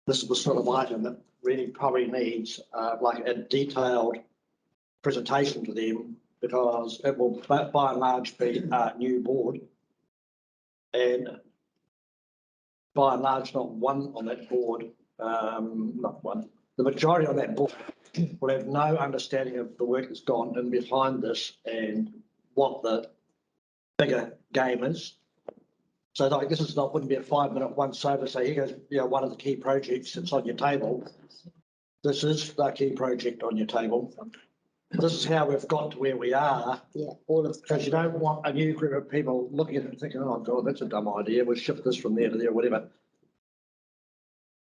this is the sort of item that really probably needs like a detailed presentation to them, because it will by and large be a new board, and by and large not one on that board, the majority on that board will have no understanding of the work that's gone in behind this and what the bigger game is. So like this is not, wouldn't be a 5-minute once over, say here goes, one of the key projects that's on your table. This is the key project on your table. This is how we've got to where we are. All of because you don't want a new group of people looking at it and thinking, oh God, that's a dumb idea. We'll shift this from there to there, whatever.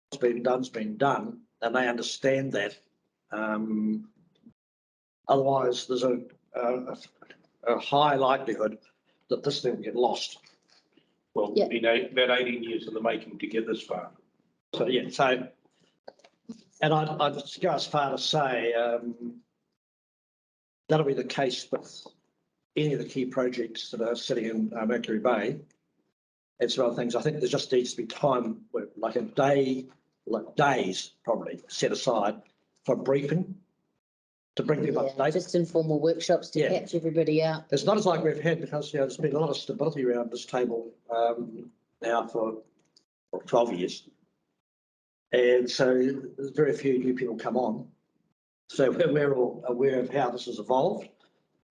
What's been done's been done, and they understand that. Otherwise, there's a high likelihood that this thing will get lost. Well, Yeah. been about 18 years in the making to get this far. So, yeah, so, and I'd go as far to say, that'll be the case with any of the key projects that are sitting in Mercury Bay. And some other things, I think there just needs to be time, like a day, like days probably set aside for briefing to bring people up to date. Just informal workshops to Yeah. catch everybody out. It's not as like we've had because, you know, there's been a lot of stability around this table now for 12 years. And so there's very few new people come on. So we're all aware of how this has evolved.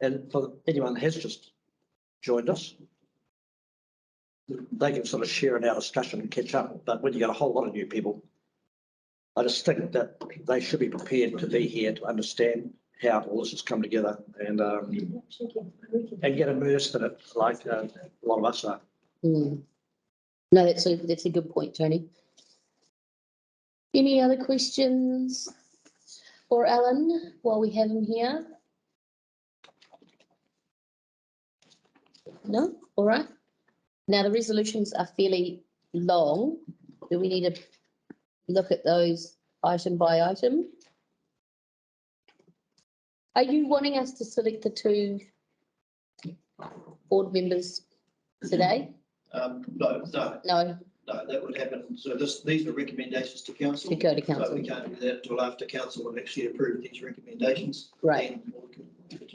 And for anyone that has just joined us, they can sort of share in our discussion and catch up. But when you get a whole lot of new people, I just think that they should be prepared to be here to understand how all this has come together and get immersed in it like a lot of us are. No, that's a good point, Tony. Any other questions for Alan while we have him here? No? All right. Now, the resolutions are fairly long. Do we need to look at those item by item? Are you wanting us to select the two board members today? No, No, that would happen. So these are recommendations to council. to go to So council. we can't do that until after council have actually approved these recommendations. Right. Then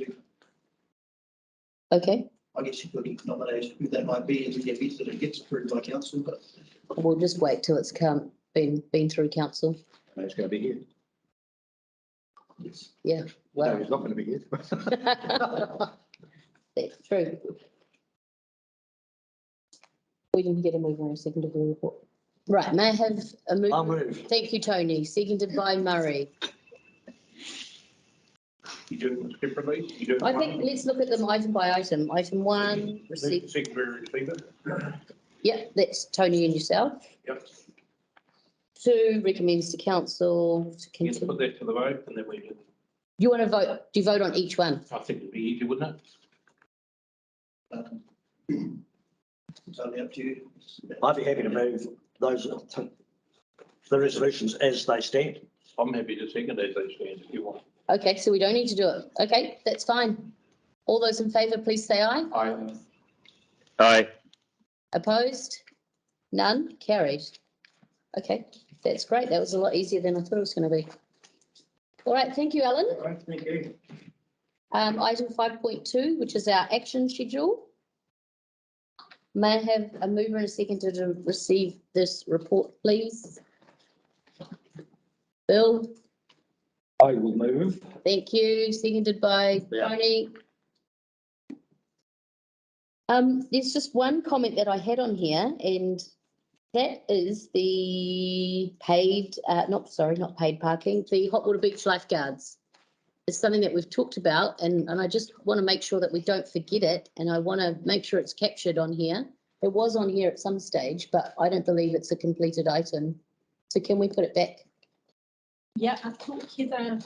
Okay, I guess you could nominate who that might be in the event that it gets approved by council, but. we'll just wait till it's been through council. And it's going to be here. Yes. Yeah, No, well, he's not going to be here. that's true. We didn't get a mover and a second of the report. Right, may I have a move? I'll move. Thank you, Tony. Seconded by Murray. You doing them separately? You doing I one? think let's look at them item by item. Item one, receive. Secretary receiver. Yep, that's Tony and yourself. Yep. 2, recommends to council to You can continue. put that to the vote and then we can, You want to vote? Do you vote on each one? I think it'd be easy, wouldn't it? It's only up to you. I'd be happy to move those, the resolutions as they stand. I'm happy to second as they stand if you want. Okay, so we don't need to do it. Okay, that's fine. All those in favour, please say aye. Aye. Aye. Opposed? None? Carried. Okay, that's great. That was a lot easier than I thought it was going to be. All right, thank you, Alan. All right, thank you. Item 5.2, which is our action schedule. May I have a mover and a seconder to receive this report, please? Bill, I will move. thank you. Seconded by Yeah. Tony. There's just one comment that I had on here, and that is the paid, not paid parking, the Hot Water Beach lifeguards. It's something that we've talked about, and I just want to make sure that we don't forget it, and I want to make sure it's captured on here. It was on here at some stage, but I don't believe it's a completed item. So can we put it back? Yeah, I thought Heather,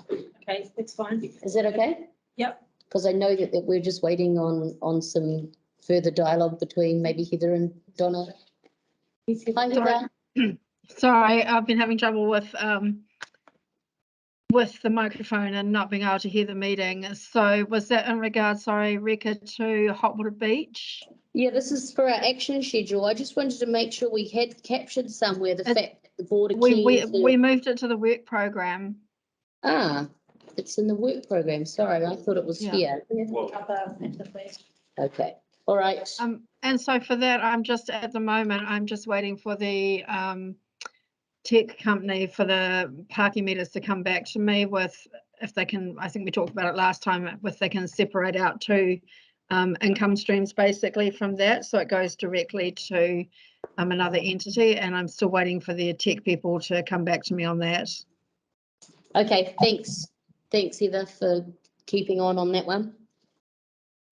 okay, that's fine. Is that okay? Yep. Because I know that we're just waiting on some further dialogue between maybe Heather and Donna. Hi, Heather. Sorry, I've been having trouble with the microphone and not being able to hear the meeting. So was that in regards, sorry, Rika, to Hot Water Beach? Yeah, this is for our action schedule. I just wanted to make sure we had captured somewhere the fact that the board are keen We to. moved it to the work program. Ah, it's in the work program. Sorry, I thought it was Yeah. here. Okay, all right. And so for that, I'm just waiting for the tech company for the parking meters to come back to me with, if they can, I think we talked about it last time, if they can separate out two income streams basically from that. So it goes directly to another entity, and I'm still waiting for the tech people to come back to me on that. Okay, thanks. Thanks, Heather, for keeping on that one.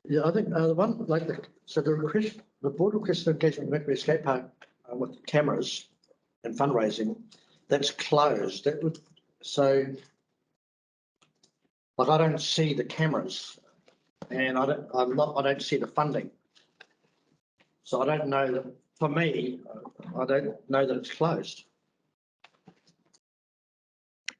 Yeah, I think the one like the board requested engagement with Mercury Skate Park with cameras and fundraising. That's closed. That would like I don't see the cameras, and I don't see the funding. So I don't know that, for me, I don't know that it's closed.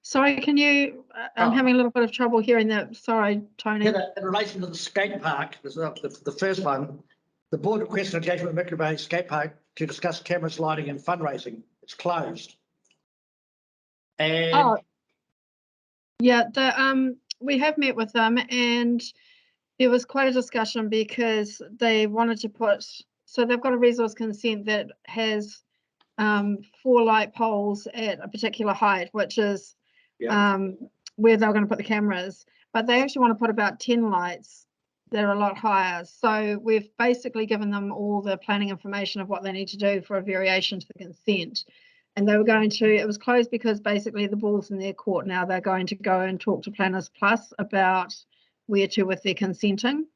Sorry, can you, I'm having a little bit of trouble hearing that. Sorry, Tony. In relation to the skate park, the first one, the board requested engagement with Mercury Bay Skate Park to discuss cameras, lighting and fundraising. It's closed. And yeah, we have met with them and there was quite a discussion because they wanted to put, so they've got a resource consent that has 4 light poles at a particular height, which is where they're going to put the cameras, but they actually want to put about 10 lights that are a lot higher. So we've basically given them all the planning information of what they need to do for a variation to the consent. And they were going to, it was closed because basically the ball's in their court now. They're going to go and talk to Planners Plus about where to with their consenting.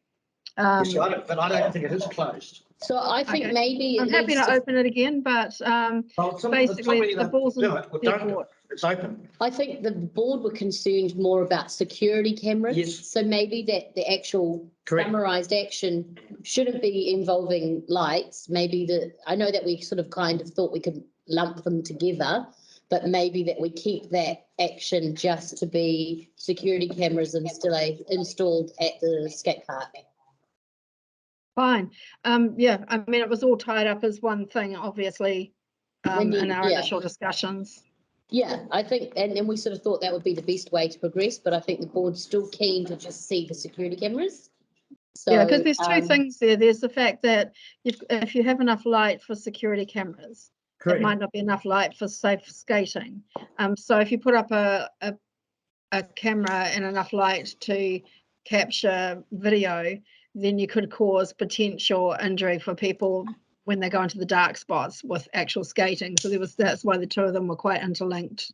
but I don't think it is closed. So I think maybe I'm happy to open it again, but basically the ball's in their court. It's open. I think the board were concerned more about security cameras. Yes. So maybe that the actual summarised action shouldn't be involving lights. Maybe I know that we sort of kind of thought we could lump them together, but maybe that we keep that action just to be security cameras installed at the skate park. Fine. Yeah, I mean, it was all tied up as one thing, obviously, in our initial discussions. Yeah, I think, and we sort of thought that would be the best way to progress, but I think the board's still keen to just see the security cameras. So, yeah, because there's two things there. There's the fact that if you have enough light for security cameras, it might not be enough light for safe skating. So if you put up a camera and enough light to capture video, then you could cause potential injury for people when they go into the dark spots with actual skating. So that's why the two of them were quite interlinked.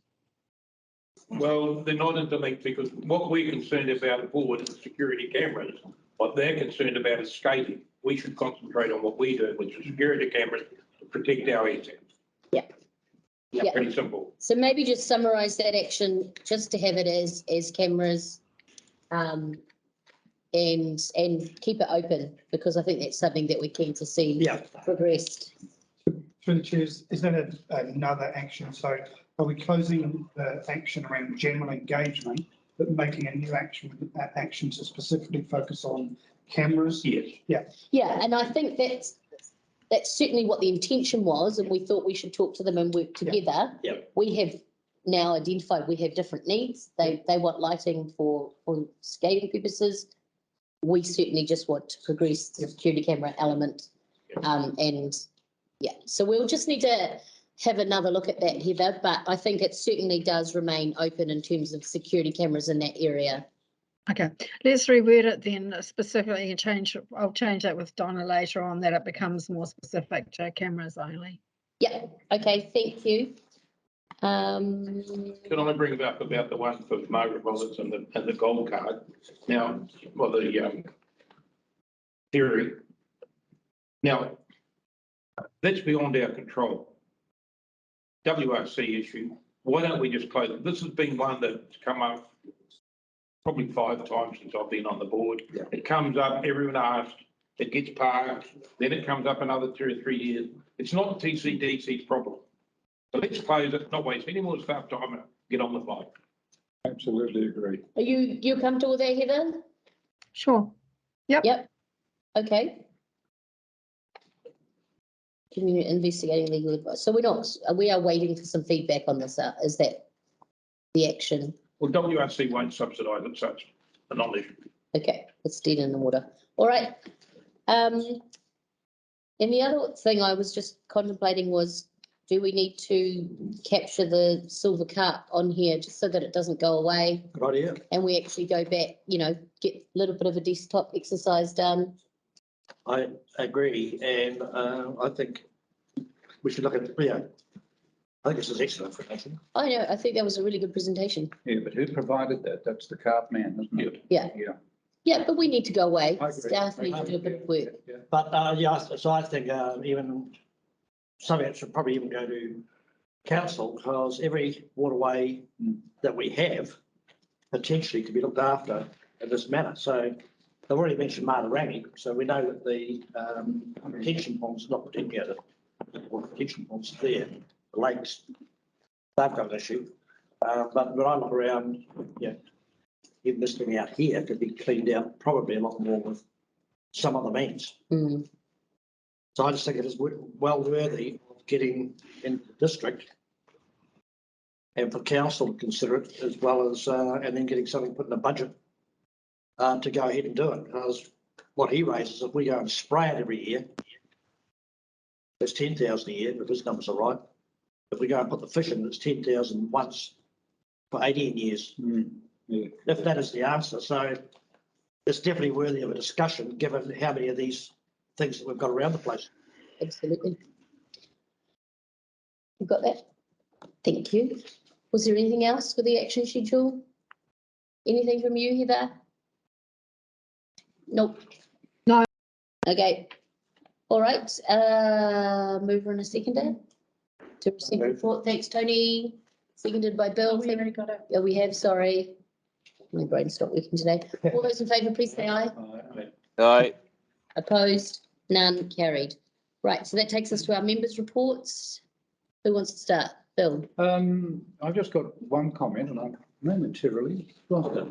Well, they're not interlinked because what we're concerned about at board is security cameras. What they're concerned about is skating. We should concentrate on what we do, which is security cameras to protect our assets. Yeah. Pretty simple. So maybe just summarise that action, just to have it as cameras, and keep it open, because I think that's something that we're keen to see progressed. Through the chairs, is that another action? So are we closing the action around general engagement, but making a new action to specifically focus on cameras? Yes. Yeah, and I think that's certainly what the intention was, and we thought we should talk to them and work together. We have now identified we have different needs. They want lighting for skating purposes. We certainly just want to progress the security camera element. So we'll just need to have another look at that, Heather, but I think it certainly does remain open in terms of security cameras in that area. Okay, let's reword it then specifically and change. I'll change that with Donna later on, that it becomes more specific to cameras only. Yeah, okay, thank you. Can I bring it up about the one for Margaret Roberts and the gold card? Now, well, the theory. Now, that's beyond our control. WRC issue. Why don't we just close it? This has been one that's come up probably 5 times since I've been on the board. It comes up, everyone asks, it gets parked, then it comes up another 2 or 3 years. It's not TCDC's problem. So let's close it, not waste any more staff time and get on with life. Absolutely agree. Are you comfortable with that, Heather? Sure. Yep. Okay. Community investigating legal advice. So we are waiting for some feedback on this. Is that the action? Well, WRC won't subsidise it, such a non-issue. Okay, it's dead in the water. All right. And the other thing I was just contemplating was, do we need to capture the silver cup on here just so that it doesn't go away? Good idea. And we actually go back, get a little bit of a desktop exercise done. I agree, and I think we should look at I think this is excellent information. I know. I think that was a really good presentation. Yeah, but who provided that? That's the carp man, isn't it? Yeah, but we need to go away. I agree. Staff need to do a bit of work. But so I think even some of it should probably even go to council, because every waterway that we have potentially could be looked after in this manner. So they've already mentioned Matarangi, so we know that the retention ponds not protected, or retention ponds there, the lakes, they've got an issue. But when I look around, yeah, even this thing out here could be cleaned out probably a lot more with some other means. Mm. So I just think it is well worthy of getting into the district and for council to consider it, as well as, and then getting something put in the budget to go ahead and do it. Because what he raises, if we go and spray it every year, it's 10,000 a year, if his numbers are right. If we go and put the fish in, it's 10,000 once for 18 years. Yeah. If that is the answer. So it's definitely worthy of a discussion, given how many of these things that we've got around the place. Absolutely. You got that? Thank you. Was there anything else for the action schedule? Anything from you, Heather? Nope. No. Okay. All right. Mover and a seconder to receive the report. Thanks, Tony. Seconded by Bill. We already got it. Yeah, we have. Sorry, my brain stopped working today. All those in favour, please say aye. Aye. Opposed? None. Carried. Right. So that takes us to our members' reports. Who wants to start? Bill. I've just got one comment, and I'm momentarily lost it.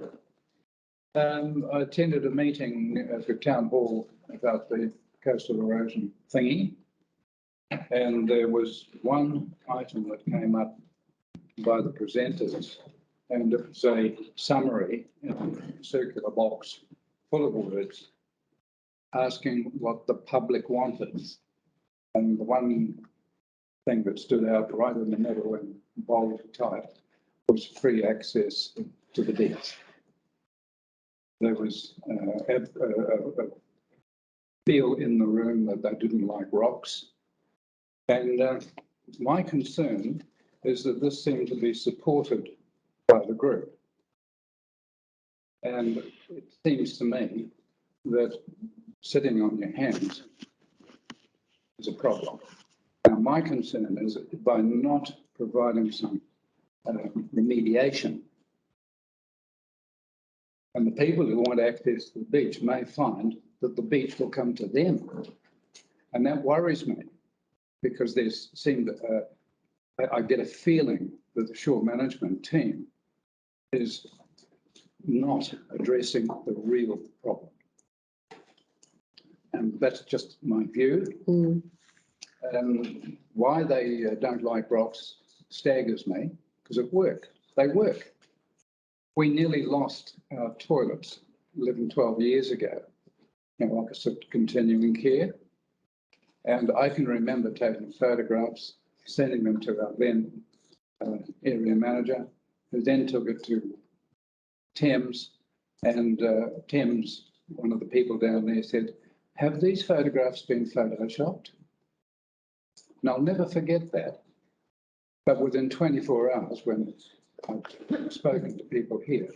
I attended a meeting at the town hall about the coastal erosion thingy, and there was one item that came up by the presenters, and it was a summary in a circular box full of words asking what the public wanted. And the one thing that stood out right in the middle and bold type was free access to the beach. There was a feel in the room that they didn't like rocks. And my concern is that this seemed to be supported by the group. And it seems to me that sitting on your hands is a problem. Now, my concern is that by not providing some remediation, and the people who want access to the beach may find that the beach will come to them. And that worries me, because I get a feeling that the shore management team is not addressing the real problem. And that's just my view. Why they don't like rocks staggers me, because they work. We nearly lost our toilets 11, 12 years ago in opposite continuing care. And I can remember taking photographs, sending them to our then area manager, who then took it to Thames. And Thames, one of the people down there, said, "Have these photographs been photoshopped?" And I'll never forget that. But within 24 hours, when I've spoken to people here,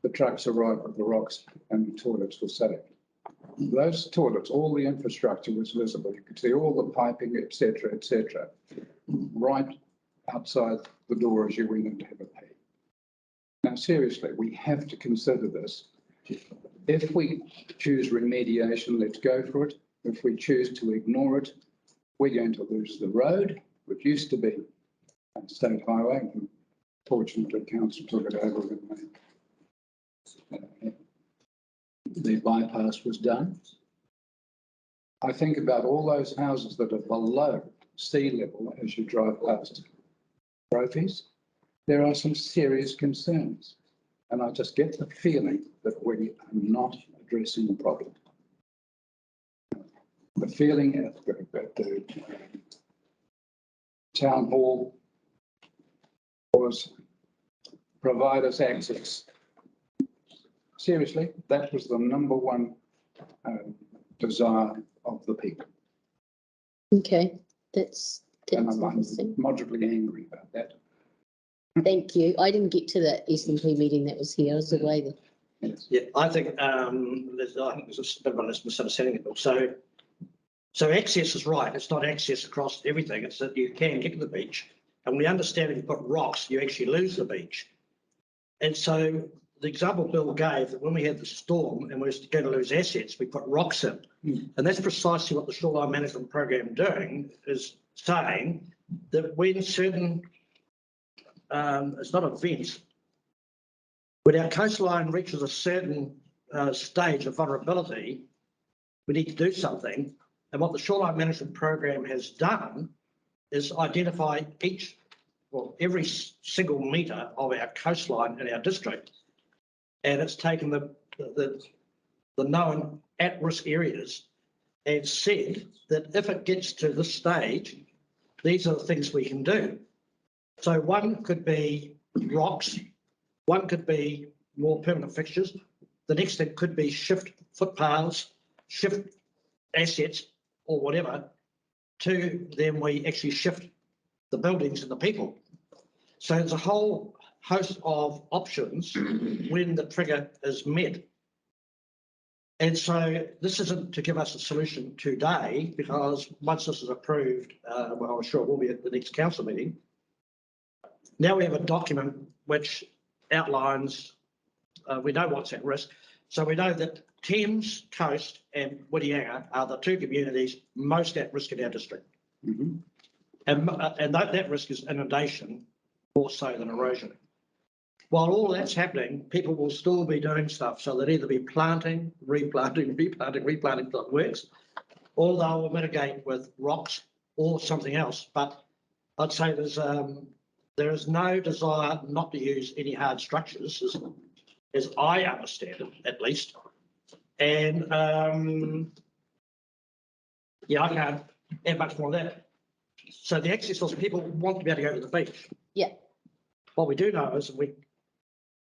the trucks arrived with the rocks and the toilets were saved. Those toilets, all the infrastructure was visible. You could see all the piping, etc., right outside the door as you went in to have a pee. Now, seriously, we have to consider this. If we choose remediation, let's go for it. If we choose to ignore it, we're going to lose the road, which used to be a state highway. Fortunately, council took it over when the bypass was done. I think about all those houses that are below sea level as you drive past trophies. There are some serious concerns. And I just get the feeling that we are not addressing the problem. The feeling at the town hall was provide us access. Seriously, that was the number one desire of the people. Okay, that's and I'm interesting. moderately angry about that. Thank you. I didn't get to the SNP meeting that was here. I was away then. Yes. Yeah, I think there's a bit of a misunderstanding. So access is right. It's not access across everything. It's that you can get to the beach. And we understand if you put rocks, you actually lose the beach. And so the example Bill gave, that when we had the storm and we was going to lose assets, we put rocks in. And that's precisely what the Shoreline Management Program doing, is saying that when certain, it's not events, when our coastline reaches a certain stage of vulnerability, we need to do something. And what the Shoreline Management Program has done is identify every single metre of our coastline in our district. And it's taken the known at-risk areas and said that if it gets to this stage, these are the things we can do. So one could be rocks, one could be more permanent fixtures. The next thing could be shift footpaths, shift assets or whatever, to then we actually shift the buildings and the people. So there's a whole host of options when the trigger is met. And so this isn't to give us a solution today, because once this is approved, well, I'm sure it will be at the next council meeting. Now we have a document which outlines, we know what's at risk. So we know that Thames Coast and Whitianga are the two communities most at risk in our district. And that risk is inundation more so than erosion. While all that's happening, people will still be doing stuff. So they'll either be planting, replanting that works, or they'll mitigate with rocks or something else. But I'd say there is no desire not to use any hard structures, as I understand it, at least. And yeah, I can't add much more than that. So the access laws, people want to be able to go to the beach. Yeah. What we do know is if we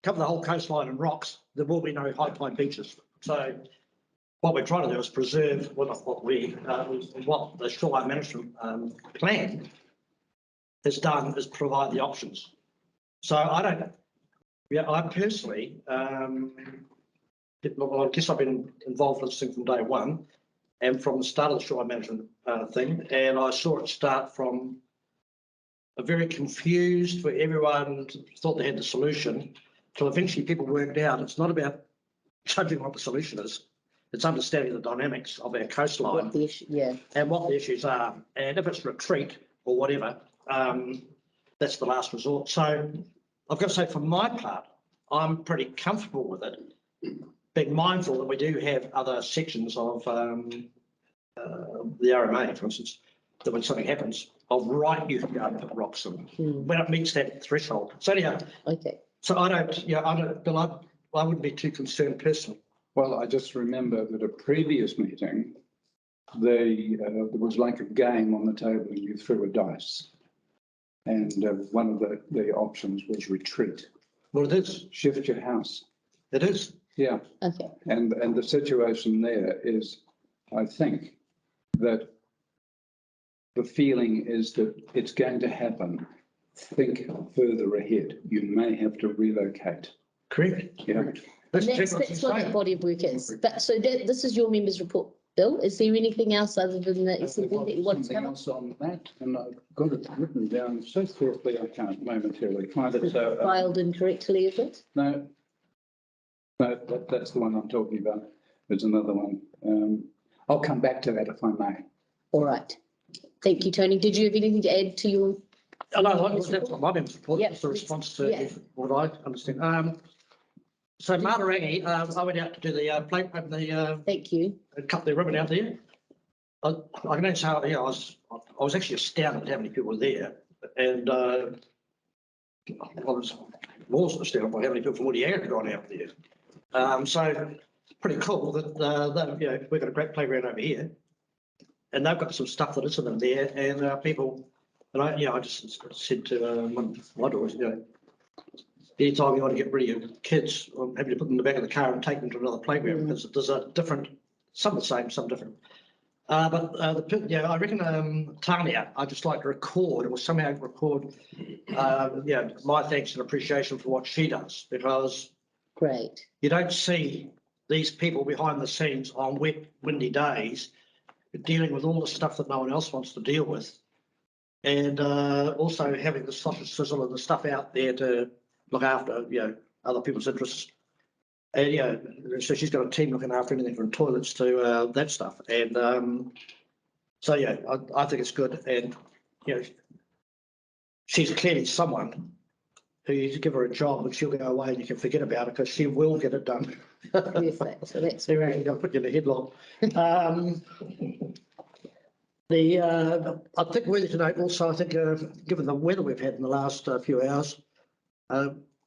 cover the whole coastline in rocks, there will be no high tide beaches. So what we're trying to do is preserve what the Shoreline Management Plan has done is provide the options. So I personally, well, I guess I've been involved with this thing from day one and from the start of the Shoreline Management thing, and I saw it start from a very confused, where everyone thought they had the solution, till eventually people worked out it's not about judging what the solution is, it's understanding the dynamics of our coastline. What the issue, yeah. And what the issues are. And if it's retreat or whatever, that's the last resort. So I've got to say, for my part, I'm pretty comfortable with it, being mindful that we do have other sections of the RMA, for instance, that when something happens, I'll write you to go and put rocks in when it meets that threshold. So anyhow, okay. So Bill, I wouldn't be too concerned personally. Well, I just remember that a previous meeting, there was like a game on the table and you threw a dice. And one of the options was retreat. Well, it is. Shift your house. It is. Yeah. Okay. And the situation there is, I think, that the feeling is that it's going to happen. Think further ahead. You may have to relocate. Correct. Yeah. And that's what that body of work is. But so this is your members' report, Bill. Is there anything else other than the SMB that you want to Something cover? else on that, and I've got it written down so thoughtfully I can't momentarily find it. So Filed incorrectly, is it? no, that's the one I'm talking about. There's another one. I'll come back to that if I may. All right. Thank you, Tony. Did you have anything to add to your? Oh, no, that's not my members' report. Yep. It's the response to Yeah. what I understand. So Matarangi, I went out to do the plate, Thank you. cut the ribbon out there. I can only say, yeah, I was actually astounded at how many people were there, and I was more astounded by how many people from Whitianga had gone out there. So pretty cool that we've got a great playground over here, and they've got some stuff that isn't in there, and people. And I just said to my daughters, anytime you want to get rid of your kids, I'm happy to put them in the back of the car and take them to another playground, because there's a different, some the same, some different. I reckon Tania, I'd just like to record, or somehow record, my thanks and appreciation for what she does, because great. You don't see these people behind the scenes on wet, windy days dealing with all the stuff that no one else wants to deal with. And also having the sausage sizzle and the stuff out there to look after, other people's interests And yeah, so she's got a team looking after anything from toilets to that stuff. And so yeah, I think it's good. And you know, she's clearly someone who you give her a job and she'll go away and you can forget about it because she will get it done. Perfect. So that's So great. I'll put you in a headlock. I think worthy to note also, I think given the weather we've had in the last few hours,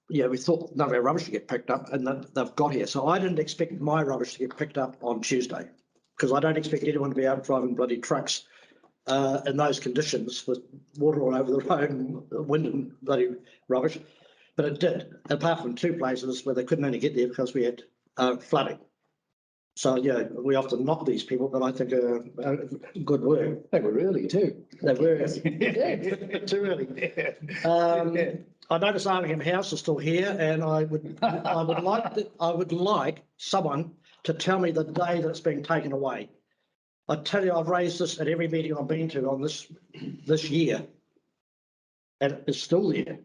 yeah, we thought none of our rubbish to get picked up and they've got here. So I didn't expect my rubbish to get picked up on Tuesday because I don't expect anyone to be out driving bloody trucks in those conditions with water all over the road and wind and bloody rubbish. But it did, apart from 2 places where they couldn't only get there because we had flooding. So, yeah, we often knock these people, but I think good work. They were early too. They were too early. I noticed Arlingham House is still here, and I would like someone to tell me the day that it's being taken away. I tell you, I've raised this at every meeting I've been to on this year, and it's still there.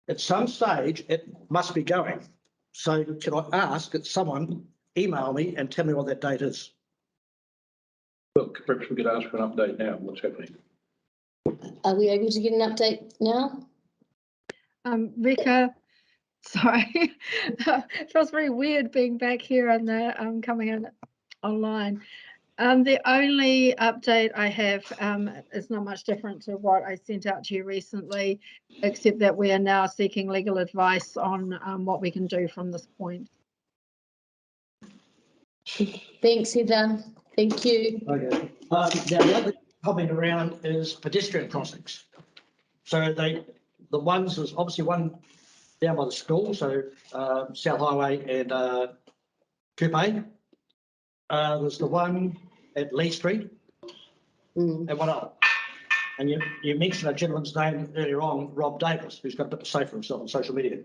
At some stage, it must be going. So can I ask that someone email me and tell me what that date is? Look, perhaps we could ask for an update now. What's happening? Are we able to get an update now? Rebecca, sorry, it feels very weird being back here and coming in online. The only update I have is not much different to what I sent out to you recently, except that we are now seeking legal advice on what we can do from this point. Thanks, Heather. Thank you. Okay. Now, the other comment around is pedestrian crossings. So the ones, there's obviously one down by the school, so South Highway and Coupe. There's the one at Lee Street and one other. And you mentioned a gentleman's name earlier on, Rob Davis, who's got a bit to say for himself on social media.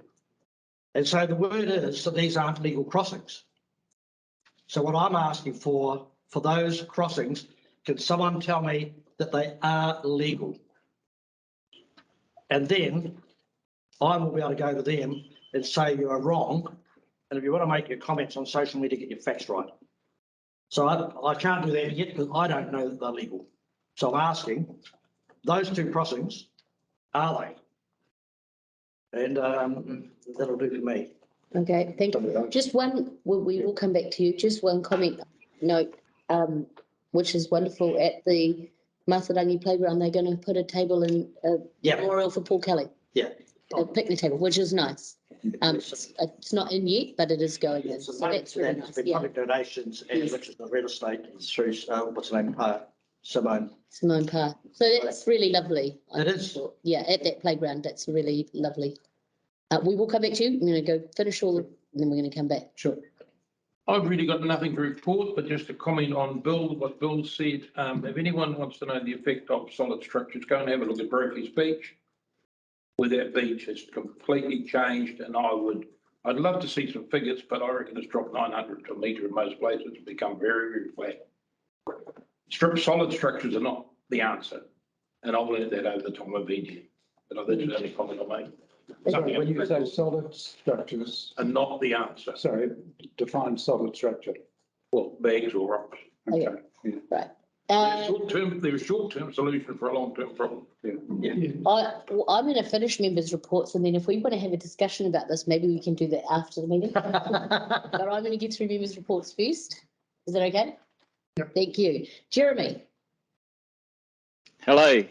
And so the word is that these aren't legal crossings. So what I'm asking for those crossings, can someone tell me that they are legal? And then I will be able to go to them and say you are wrong. And if you want to make your comments on social media, get your facts right. So I can't do that yet because I don't know that they're legal. So I'm asking, those 2 crossings, are they? And that'll do for me. Okay, thank you. Just one, we will come back to you. Just one comment note, which is wonderful. At the Masarangi Playground, they're going to put a table in a memorial for Paul Kelly. Yeah. A picnic table, which is nice. It's not in yet, but it is going in. So So that's really nice. Yeah. Public donations and which is the real estate through what's her name, Simone Parr. So that's really lovely. It is. Yeah, at that playground, that's really lovely. We will come back to you. I'm going to go finish all, and then we're going to come back. Sure. I've really got nothing to report, but just to comment on Bill, what Bill said. If anyone wants to know the effect of solid structures, go and have a look at Brophy's Beach, where that beach has completely changed. And I'd love to see some figures, but I reckon it's dropped 900 to a metre in most places. It's become very, very flat. Solid structures are not the answer. And I've learned that over the time I've been here. But I think it's the only comment I make. Sorry, when you say solid structures. Are not the answer. Sorry, define solid structure. Well, bags or rocks. Okay. Yeah. Right. They're a short-term solution for a long-term problem. Yeah. I'm going to finish members' reports, and then if we want to have a discussion about this, maybe we can do that after the meeting. But I'm going to get through members' reports first. Is that okay? Yeah. Thank you. Jeremy. Hello.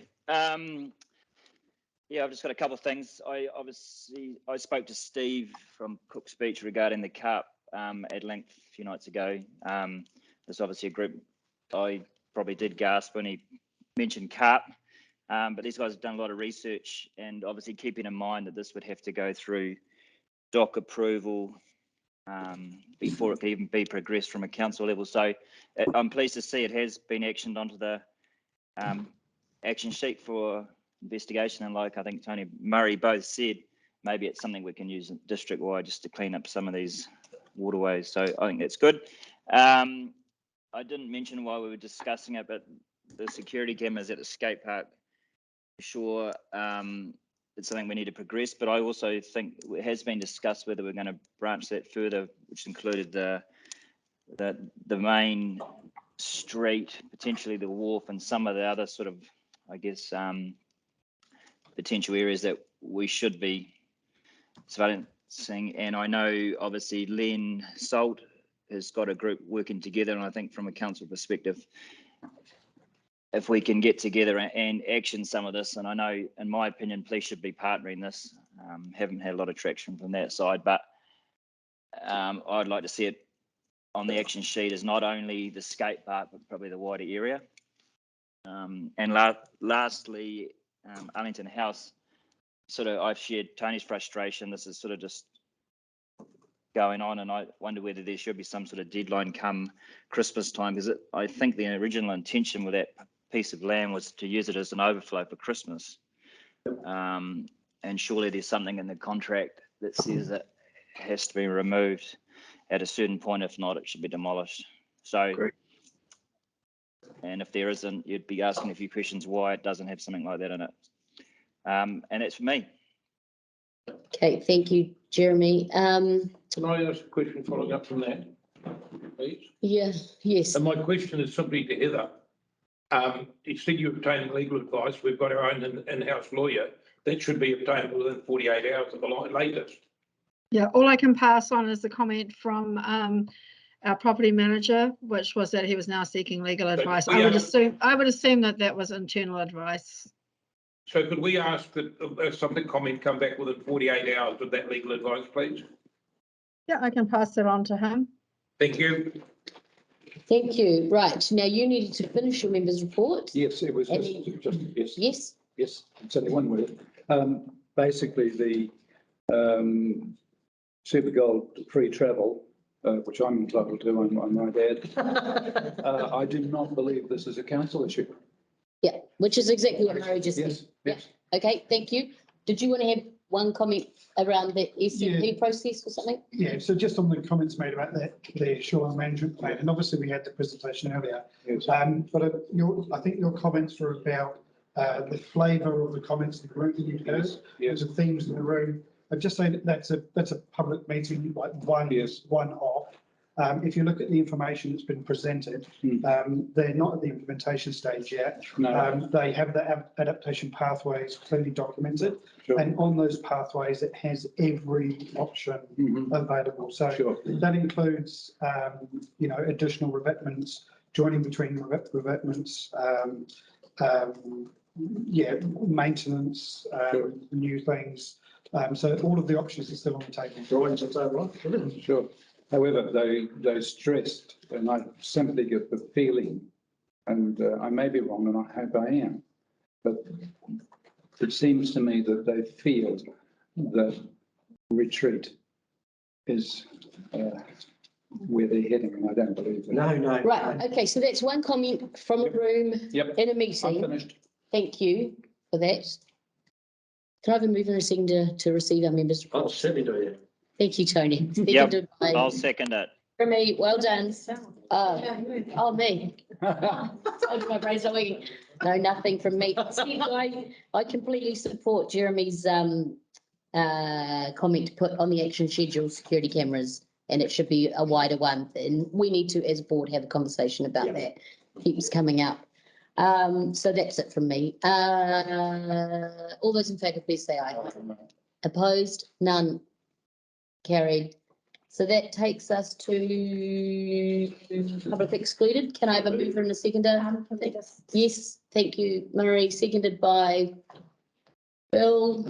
Yeah, I've just got a couple of things. I spoke to Steve from Cook's Beach regarding the CARP at length a few nights ago. There's obviously a group. I probably did gasp when he mentioned CARP, but these guys have done a lot of research, and obviously keeping in mind that this would have to go through doc approval before it can even be progressed from a council level. So I'm pleased to see it has been actioned onto the action sheet for investigation, and like I think Tony Murray both said, maybe it's something we can use district wide just to clean up some of these waterways. So I think that's good. I didn't mention while we were discussing it, but the security cameras at the skate park, sure, it's something we need to progress, but I also think it has been discussed whether we're going to branch that further, which included the main street, potentially the wharf, and some of the other sort of, I guess, potential areas that we should be surveillancing. And I know obviously Len Salt has got a group working together, and I think from a council perspective, if we can get together and action some of this, and I know, in my opinion, police should be partnering this. Haven't had a lot of traction from that side, but I'd like to see it on the action sheet as not only the skate park, but probably the wider area. And lastly, Arlington House, sort of, I've shared Tony's frustration. This is sort of just going on, and I wonder whether there should be some sort of deadline come Christmas time, because I think the original intention with that piece of land was to use it as an overflow for Christmas. And surely there's something in the contract that says that it has to be removed at a certain point. If not, it should be demolished. So, great. And if there isn't, you'd be asking a few questions why it doesn't have something like that in it. And that's for me. Okay, thank you, Jeremy. Can I ask a question following up from that, please? Yeah, yes. And my question is simply to Heather. Instead you obtaining legal advice, we've got our own in-house lawyer. That should be obtained within 48 hours at the latest. Yeah, all I can pass on is the comment from our property manager, which was that he was now seeking legal advice. I would assume that was internal advice. So could we ask that something comment come back within 48 hours of that legal advice, please? Yeah, I can pass that on to him. Thank you. Thank you. Right, now you needed to finish your members' report. Yes, it was just yes. Yes. Yes, it's only one word. Basically, the Super Gold free travel, which I'm entitled to, I might add. I do not believe this is a council issue. Yeah, which is exactly what Murray just said. Yes. Okay, thank you. Did you want to have one comment around the SCP process or something? Yeah, so just on the comments made about the shoreline management plan, and obviously we had the presentation earlier. Yes. But I think your comments were about the flavour of the comments in the room that you heard. Yes. The themes in the room. I'd just say that that's a public meeting, like one off. If you look at the information that's been presented, they're not at the implementation stage yet. No. They have the adaptation pathways clearly documented, and on those pathways it has every option available. So that includes, additional revetments, joining between revetments, maintenance, new things. So all of the options are still on the table. Drawings and so on. Sure. However, they stressed, and I simply get the feeling, and I may be wrong, and I hope I am, but it seems to me that they feel that retreat is where they're heading, and I don't believe that. No. Right, okay, so that's one comment from a room in a meeting. I'm finished. Thank you for that. Can I have a move and a second to receive our members' report? I'll certainly do it. Thank you, Tony. I'll second it. Jeremy, well done. Me. My brain's not working. No, nothing from me. I completely support Jeremy's comment to put on the action schedule security cameras, and it should be a wider one. And we need to, as a board, have a conversation about that. Keeps coming up. So that's it from me. All those in favour, please say aye. Opposed? None. Carried. So that takes us to public excluded. Can I have a mover and a seconder? Yes, thank you, Murray. Seconded by Bill.